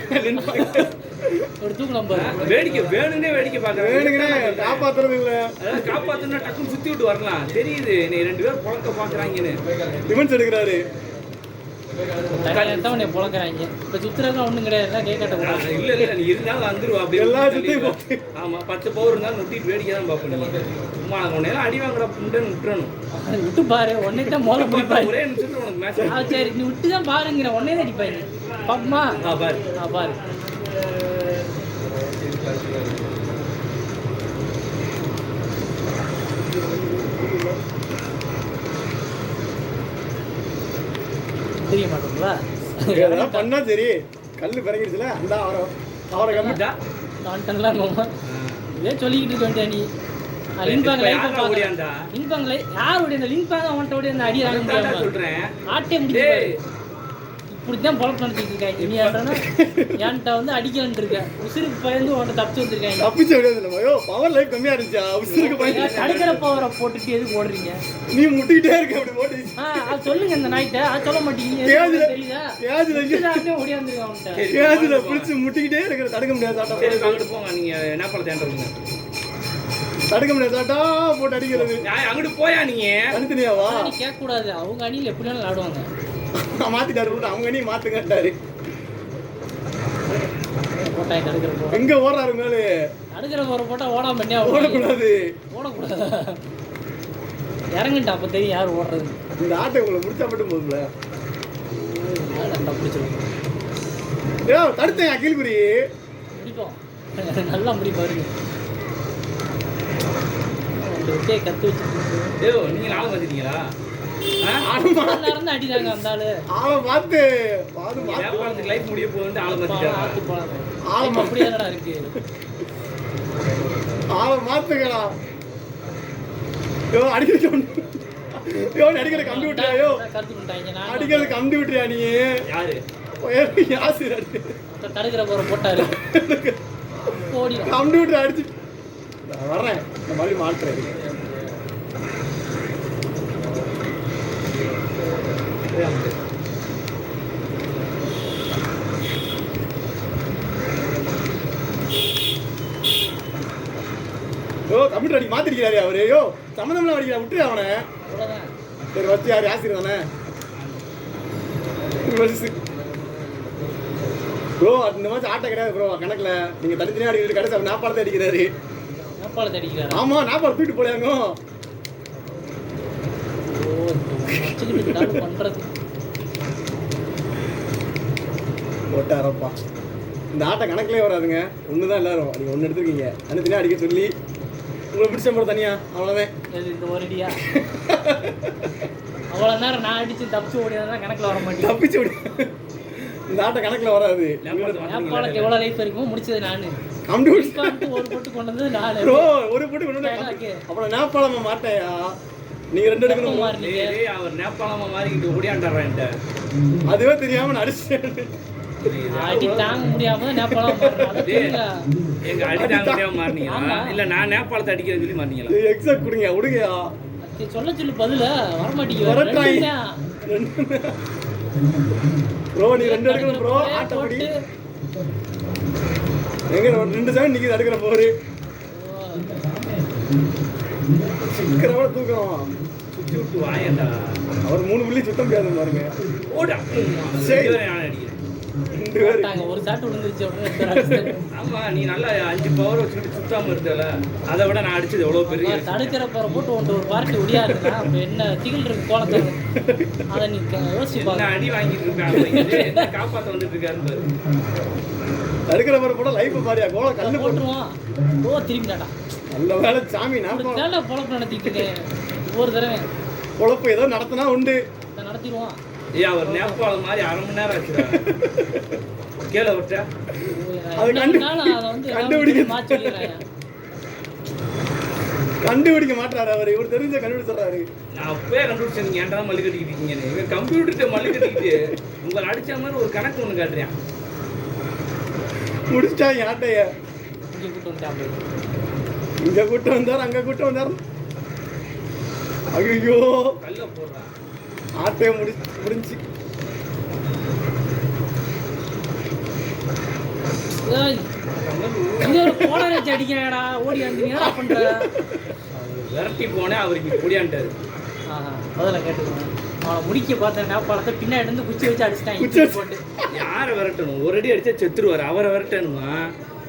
ஒரு தூக்கலாம் பாரு.
வேடிக்கை வேணும்னே வேடிக்கை பாக்குறேன்.
வேணுங்கனே காப்பாத்துறது இல்ல.
அத காப்பாத்துனா டக்குன்னு சுத்தி விட்டு வரலாம். தெரியுது நீ 2 பேர் பொளக்க பாக்குறாங்கன்னு.
டிஃபென்ஸ் எடுக்கறாரு.
தக்காளி தான் பொளக்கறாங்க. இப்ப சுத்துறதுலாம் ஒண்ணும் கிடையாது. எல்லாம் கேக்கட்ட கூடாது.
இல்ல நீ இருந்தாலும் வந்துருவா அப்படியே.
எல்லாம் சுத்தி
ஆமா 10 பவர் இருந்தாலும் நொட்டிட்டு வேடிக்கை தான் பாப்பீங்க. சும்மா உன்னையெல்லாம் அடி வாங்கடா புண்டன்னு விட்டுறணும்.
விட்டு பாரு உன்னை தான் மோளை பிடிப்பாரு.
ஒரே நிமிஷத்துல உனக்கு மேட்ச்.
சரி நீ விட்டு தான் பாருங்கிற உடனே தான் அடிப்பாரு. பாப்பமா
பாரு
பாரு. தெரிய மாட்டோங்களா
இதெல்லாம் பண்ணா சரி கல்லு பிறங்கிடுச்சுல அந்த அவரை கம்மிட்டா
கான்டென்ட்லாம் போமா இதே சொல்லிக்கிட்டு இருக்க வேண்டிய நீ லிங்க் பேங்க் லைவ்
யாரா ஓடியாண்டா?
லிங்க் பேங்க்ல யார் ஓடி அந்த லிங்க் பேங்க் அவன்கிட்ட ஓடி அந்த அடி வாங்க
நான்
முடியாம
சொல்றேன்.
ஆட்டே முடியாது. இப்படிதான் பொழப்பு நடத்திட்டு இருக்காங்க. நீ யாருன்னா என்கிட்ட வந்து அடிக்கலன்னு இருக்க உசுருக்கு பயந்து உன்கிட்ட தப்பிச்சு வந்திருக்காங்க.
தப்பிச்சு விடாது நம்ம பவர் லைஃப் கம்மியா இருந்துச்சா உசுருக்கு பயந்து
தடுக்கிற பவரை போட்டுட்டு எதுக்கு ஓடுறீங்க?
நீ முட்டிக்கிட்டே இருக்க அப்படி போட்டு
அது சொல்லுங்க இந்த நாய்கிட்ட. அது சொல்ல மாட்டீங்க.
கேஜ்ல
தெரியுதா
கேஜ்ல
ஓடியாந்துருக்க அவன்கிட்ட.
கேஜ்ல பிடிச்சு முட்டிக்கிட்டே இருக்கிற தடுக்க முடியாது சாட்டா
சரி அங்கிட்டு போங்க. நீங்க என்ன பண்ண தேண்டறீங்க?
தடுக்க முடியாது சாட்டா போட்டு அடிக்கிறது.
நான் அங்கிட்டு போயா நீங்க?
தனித்தனியாவா
நீ கேட்க கூடாது. அவங்க அணியில் எப்படி வேணாலும் ஆடுவாங்க.
மாத்திட்டாரு அவங்க நீ மாத்துங்கட்டாரு.
போட்டாய் தடுக்கிற போற
எங்க ஓடுறாரு மேலே
தடுக்கிற போற போட்டா ஓடாம பண்ணியா
ஓடக்கூடாது
ஓடக்கூடாது. இறங்கிட்டா அப்ப தெரியும் யார் ஓடுறது.
இந்த ஆட்டை உங்களை முடிச்சா மட்டும் போதும்ல.
நல்லா பிடிச்சிருக்கோம்.
ஏ தடுத்தேன் கீழ்குறி
முடிப்போம். நல்லா முடிப்பாருங்க. விட்டே கத்து வச்சு
ஏய் நீங்க நாளை வந்துட்டீங்களா?
நடந்து அடிதாங்க அந்த ஆளு.
ஆளை பார்த்து
நேபாளத்துக்கு லைஃப் முடிய போகுது ஆளை மாத்திட்டாங்க.
ஆளு அப்படியே என்னடா இருக்கு?
ஆளை மாத்துக்கடா. யோ அடிக்கிறது கம்பி விட்டுறியா?
கருத்து பண்ணிட்டாங்க. நான்
அடிக்கிறது கம்பி விட்டுறியா நீ?
யாரு?
யாசிர்
தடுக்கிற போற போட்டாரு ஓடி
கம்ப்யூட்டர் அடிச்சு வர்றேன். இந்த மாதிரி மாட்டுறேன். கம்ப்யூட்டர் அடி மாத்திருக்கிறாரு அவரு. யோ சம்மந்தம்லாம் அடிக்கிறா விட்டுரு அவனை. சரி வச்சு யார் யாசிர் தானே ப்ரோ. இந்த மாதிரி ஆட்டை கிடையாது ப்ரோ கணக்குல. நீங்க தனித்தனியா அடிக்கிறது கடைசி நாப்பாளத்தை அடிக்கிறாரு.
நேபாளத்தை அடிக்கிறாரு.
ஆமா நாப்பாள தூக்கிட்டு போலாங்க.
பண்றது
போட்டாரப்பா. இந்த ஆட்டை கணக்குலேயே வராதுங்க. ஒன்று தான் எல்லாரும் நீங்கள் ஒன்று எடுத்துருக்கீங்க. தனித்தனியாக அடிக்க சொல்லி உங்களை பிடிச்ச போகிற தனியா அவ்வளோதான்.
இந்த ஒரு அடியா அவ்வளோ நேரம் நான் அடிச்சு தப்பிச்சு ஓடினா கணக்கில் வர மாட்டேன்.
தப்பிச்சு ஓடி இந்த ஆட்டை கணக்கில் வராது.
நேபாளத்துக்கு எவ்வளோ லைஃப் இருக்குமோ முடிச்சது நான்.
கம்ப்யூட்டர்
ஒரு போட்டு கொண்டு வந்து நான்
ஒரு போட்டு கொண்டு வந்து அப்புறம் நேபாளமா மாட்டேயா? நீங்க ரெண்டு எடுக்கணும்.
அவர் நேபாளமா மாறிக்கிட்டு ஓடியாண்டாடுறேன்ட்ட
அதுவே தெரியாம நான் அடிச்சேன்.
அடி தாங்க முடியாம நேபாளம்
எங்க அடி தாங்க முடியாம மாறினீங்களா? இல்ல நான் நேபாளத்தை அடிக்கிறேன்னு சொல்லி மாறினீங்களா?
எக்ஸாக்ட் கொடுங்க விடுங்கயா.
சொல்ல சொல்லு பதில வரமாட்டேங்க.
ப்ரோ நீ ரெண்டு எடுக்கணும் ப்ரோ. ஆட்டப்படி எங்க ரெண்டு செகண்ட் நிக்குது அடுக்கிற போரு. சீக்கிரமா தூக்கம்
சுத்தி விட்டு வாயண்டா.
அவர் 3 புள்ளி சுத்த முடியாது பாருங்க.
ஓடா சரி நான் அடிக்கிறேன்.
ஒரு சாட்டு விழுந்துருச்சு உடனே.
ஆமா நீ நல்லா 5 பவர் வச்சுக்கிட்டு சுத்தாம இருந்தல. அதை விட நான் அடிச்சது எவ்வளவு பெரிய
தடுக்கிற போற போட்டு உன்ட்டு ஒரு பார்ட்டி ஒடியா இருக்குன்னா அப்ப என்ன திகில் இருக்கு கோலத்தை. அதை நீ யோசிப்பா.
நான் அடி வாங்கிட்டு இருக்கேன். என்ன காப்பாத்த வந்துட்டு இருக்காருன்னு பாரு.
தடுக்கிற போற போட லைஃப் பாரியா கோல கல்லு
போட்டுருவான். ஓ திரும்பிட்டாடா.
நல்ல வேலை சாமி. நான்
பொழப்பு நடத்திட்டு இருக்கேன். ஒவ்வொரு தடவை
பொழப்பு ஏதோ நடத்தினா உண்டு
நடத்திடுவான்.
ஏய் அவர் நேபாளம் மாதிரி 1/2 மணி நேரம் ஆச்சுடா. கேள விட்ட
அது கண்டுபிடிக்க மாட்டாரு அவர். இவர் தெரிஞ்ச கண்டுபிடிச்சாரு.
நான் அப்பவே கண்டுபிடிச்சேன். நீங்க ஏன்டா மல்லு கட்டிக்கிட்டீங்கன்னு. எங்க கம்ப்யூட்டர்கிட்ட மல்லு கட்டிக்கிட்டு உங்களை அடிச்ச மாதிரி ஒரு கணக்கு ஒண்ணு காட்டுறேன்.
முடிச்சிட்டாங்க ஆட்டைய. இங்க கூட்டு வந்தார் அங்க கூட்டு வந்தார். ஐயோ
கல்ல போடுறான்.
ஆட்டைய முடிஞ்சு
அடிக்கிறாடா. ஓடி வந்தீங்கன்னா பண்ற
விரட்டி போனே அவருக்கு கூடியாண்டாரு.
அதெல்லாம் கேட்டுக்கோங்க. அவனை முடிக்க பார்த்தேன். நேபாளத்தை பின்னாடி இருந்து குச்சி வச்சு அடிச்சிட்டாங்க போட்டு.
யாரை விரட்டணும்? ஒரு அடி அடிச்சா செத்துருவாரு. அவரை விரட்டணுமா?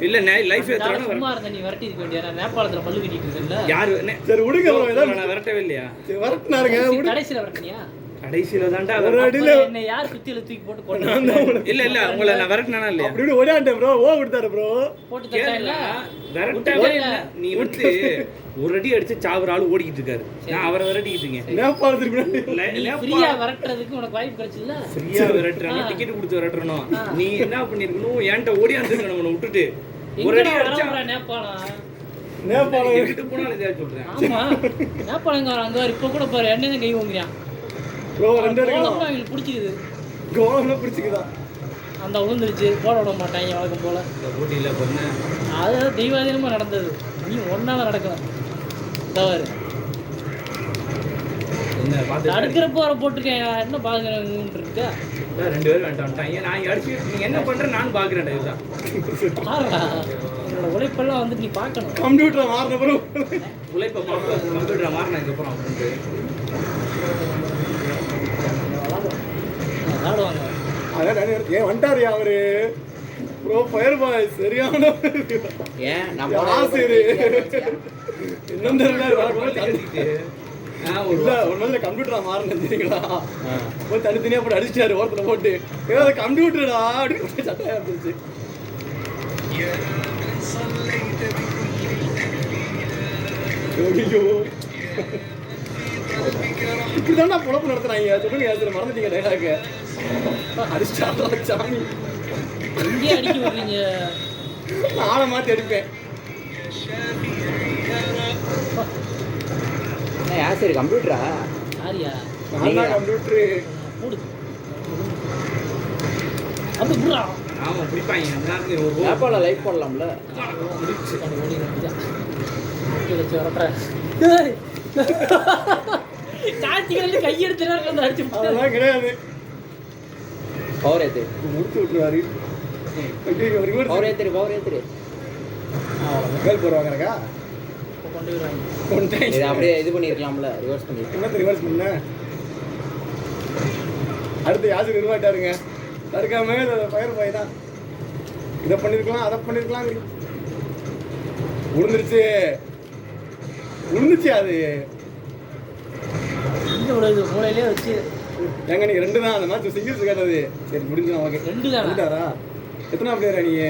இல்ல லைஃப்
நான்
ஏத்துறேன்னு
சும்மா இருந்த நீ விரட்டி இருக்க வேண்டிய நேபாளத்துல பல்லு கட்டிட்டு இருக்கல
யாரு
சரி விடுங்க bro, ஏதாவது
நான் விரட்டவே இல்லையா?
வரட்டுனாருங்க.
கடைசியில விரட்டினியா?
கடைசியில தான்டா
ஒரு அடியில
என்ன யார் குத்தியில தூக்கி போட்டு கொண்டு
இல்ல உங்களை நான் விரட்டினா இல்லையா?
அப்படி இப்படி ஓடியாண்டேன் ப்ரோ. ஓ விட்டாரு ப்ரோ.
போட்டு தட்டா இல்ல
விரட்டவே இல்ல. நீ வந்து ஒரு அடி அடிச்சு சாவுற ஆளு ஓடிக்கிட்டு இருக்காரு. நான் அவரை விரட்டிக்கிட்டு இருக்கேன்.
நேபாளத்துக்கு முன்னாடி
நீ ஃப்ரீயா விரட்டுறதுக்கு உனக்கு வாய்ப்பு கிடைச்சல.
ஃப்ரீயா விரட்டுறணும், டிக்கெட் கொடுத்து விரட்டுறணும். நீ என்ன பண்ணிருக்கணும்? ஏன்ட்ட ஓடியாந்துருக்கணும், நம்மள விட்டுட்டு ஒரு அடி அடிச்சா
நேபாளம்
நேபாளம்
எங்கிட்டு போனாலும் இதை சொல்றேன்.
ஆமா நேபாளங்க அங்க வர இப்ப கூட பாரு என்ன கை வாங்குறான்
ப்ரோ. 2 அடிக்கலாம்.
அவங்களுக்கு பிடிச்சிக்குது.
கோவம்ல பிடிச்சிக்குதா?
அந்த விழுந்துருச்சு போட விட மாட்டாங்க வழக்கம் போல.
இந்த போட்டியில பொண்ணு
அது தெய்வாதீனமா நடந்தது. நீ ஒன்னால நடக்கல தவறு.
என்ன பார்த்து
அடுக்கிறப்போ வர போட்டிருக்கேன் என்ன பாக்குறேன் இருக்க
2 பேரும் வந்துட்டாங்க. நான் அடிச்சு நீங்க என்ன பண்ற நான் பாக்குறேன். இதுதான்
பாருடா உன்னோட உழைப்பெல்லாம் வந்து நீ பார்க்கணும்.
கம்ப்யூட்டர் மாறின ப்ரோ.
உழைப்ப பார்க்க கம்ப்யூட்டர் மாறினதுக்கு அப்புறம் வந்து
விளாடுவாங்க.
அதான் ஏன் வந்துட்டாருயா அவரு ப்ரோ. ஃபயர் பாய் சரியான
ஏன் நம்ம
ஆசிரியர் இன்னும் தெரியல.
ஒரு
இல்ல ஒரு மாதிரி கம்ப்யூட்டரா மாறினது தெரியுங்களா? போய் தனித்தனியா போட்டு அடிச்சிட்டாரு ஓரத்துல போட்டு. ஏதாவது கம்ப்யூட்டரா அப்படின்னு சட்டையா இருந்துச்சு. ஐயோ இப்படிதான்டா பொழப்பு நடத்துறாங்க. சொல்லுங்க யாரு மறந்துட்டீங்க டைலாக. அடிச்சாடா சாமி.
இங்கேயே அடிக்க விடுறீங்க.
ஆளை மாத்தி அடிப்பேன்.
சரி கம்ப்யூட்டரா
யாரியா
நான் கம்ப்யூட்டரு
மூடு அப்படி புறா
ஆமா பிடிப்பாங்க. எல்லாருக்கும் ஒரு
நேபாள லைஃப் போடலாம்ல.
முடிச்சு
ஓடி வச்சு வரட்டுறேன். காட்சிகள் கையெடுத்துறாரு வந்து அடிச்சு
அதெல்லாம் கிடையாது.
பவர் ஏத்து
முடிச்சு விட்டுருவாரு.
பவர் ஏத்துரு
மேல் போடுவாங்கக்கா
கொண்டு வருவாங்க.
இது அப்படியே இது பண்ணிருக்கலாம்ல. ரிவர்ஸ் பண்ணி
என்ன ரிவர்ஸ் பண்ண அடுத்து யாரு நிர்வாகிட்டாருங்க. தடுக்காம ஃபயர் பாய் தான். இதை பண்ணிருக்கலாம் அதை பண்ணிருக்கலாம். உளுந்துச்சு அது.
இந்த உலக மூளையிலே வச்சு
ஏங்க நீங்க 2 தான் அந்த மேட்ச் சிங்கிள்ஸ் கேட்டது. சரி முடிஞ்சு நமக்கு
2 தானா?
வந்துட்டாரா? எத்தனை பிளேயரா நீங்க?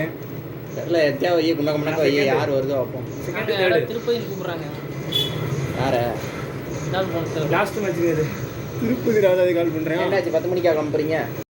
தெரியல. எத்தியா வைய குண்டா வைய யார் வருதோ அப்போ
திருப்பதி கூப்பிடுறாங்க.
யார
லாஸ்ட் மேட்ச்
திருப்பதி ராஜாதி கால் பண்றேன்.
என்னாச்சு 10 மணிக்கா கிளம்புறீங்க?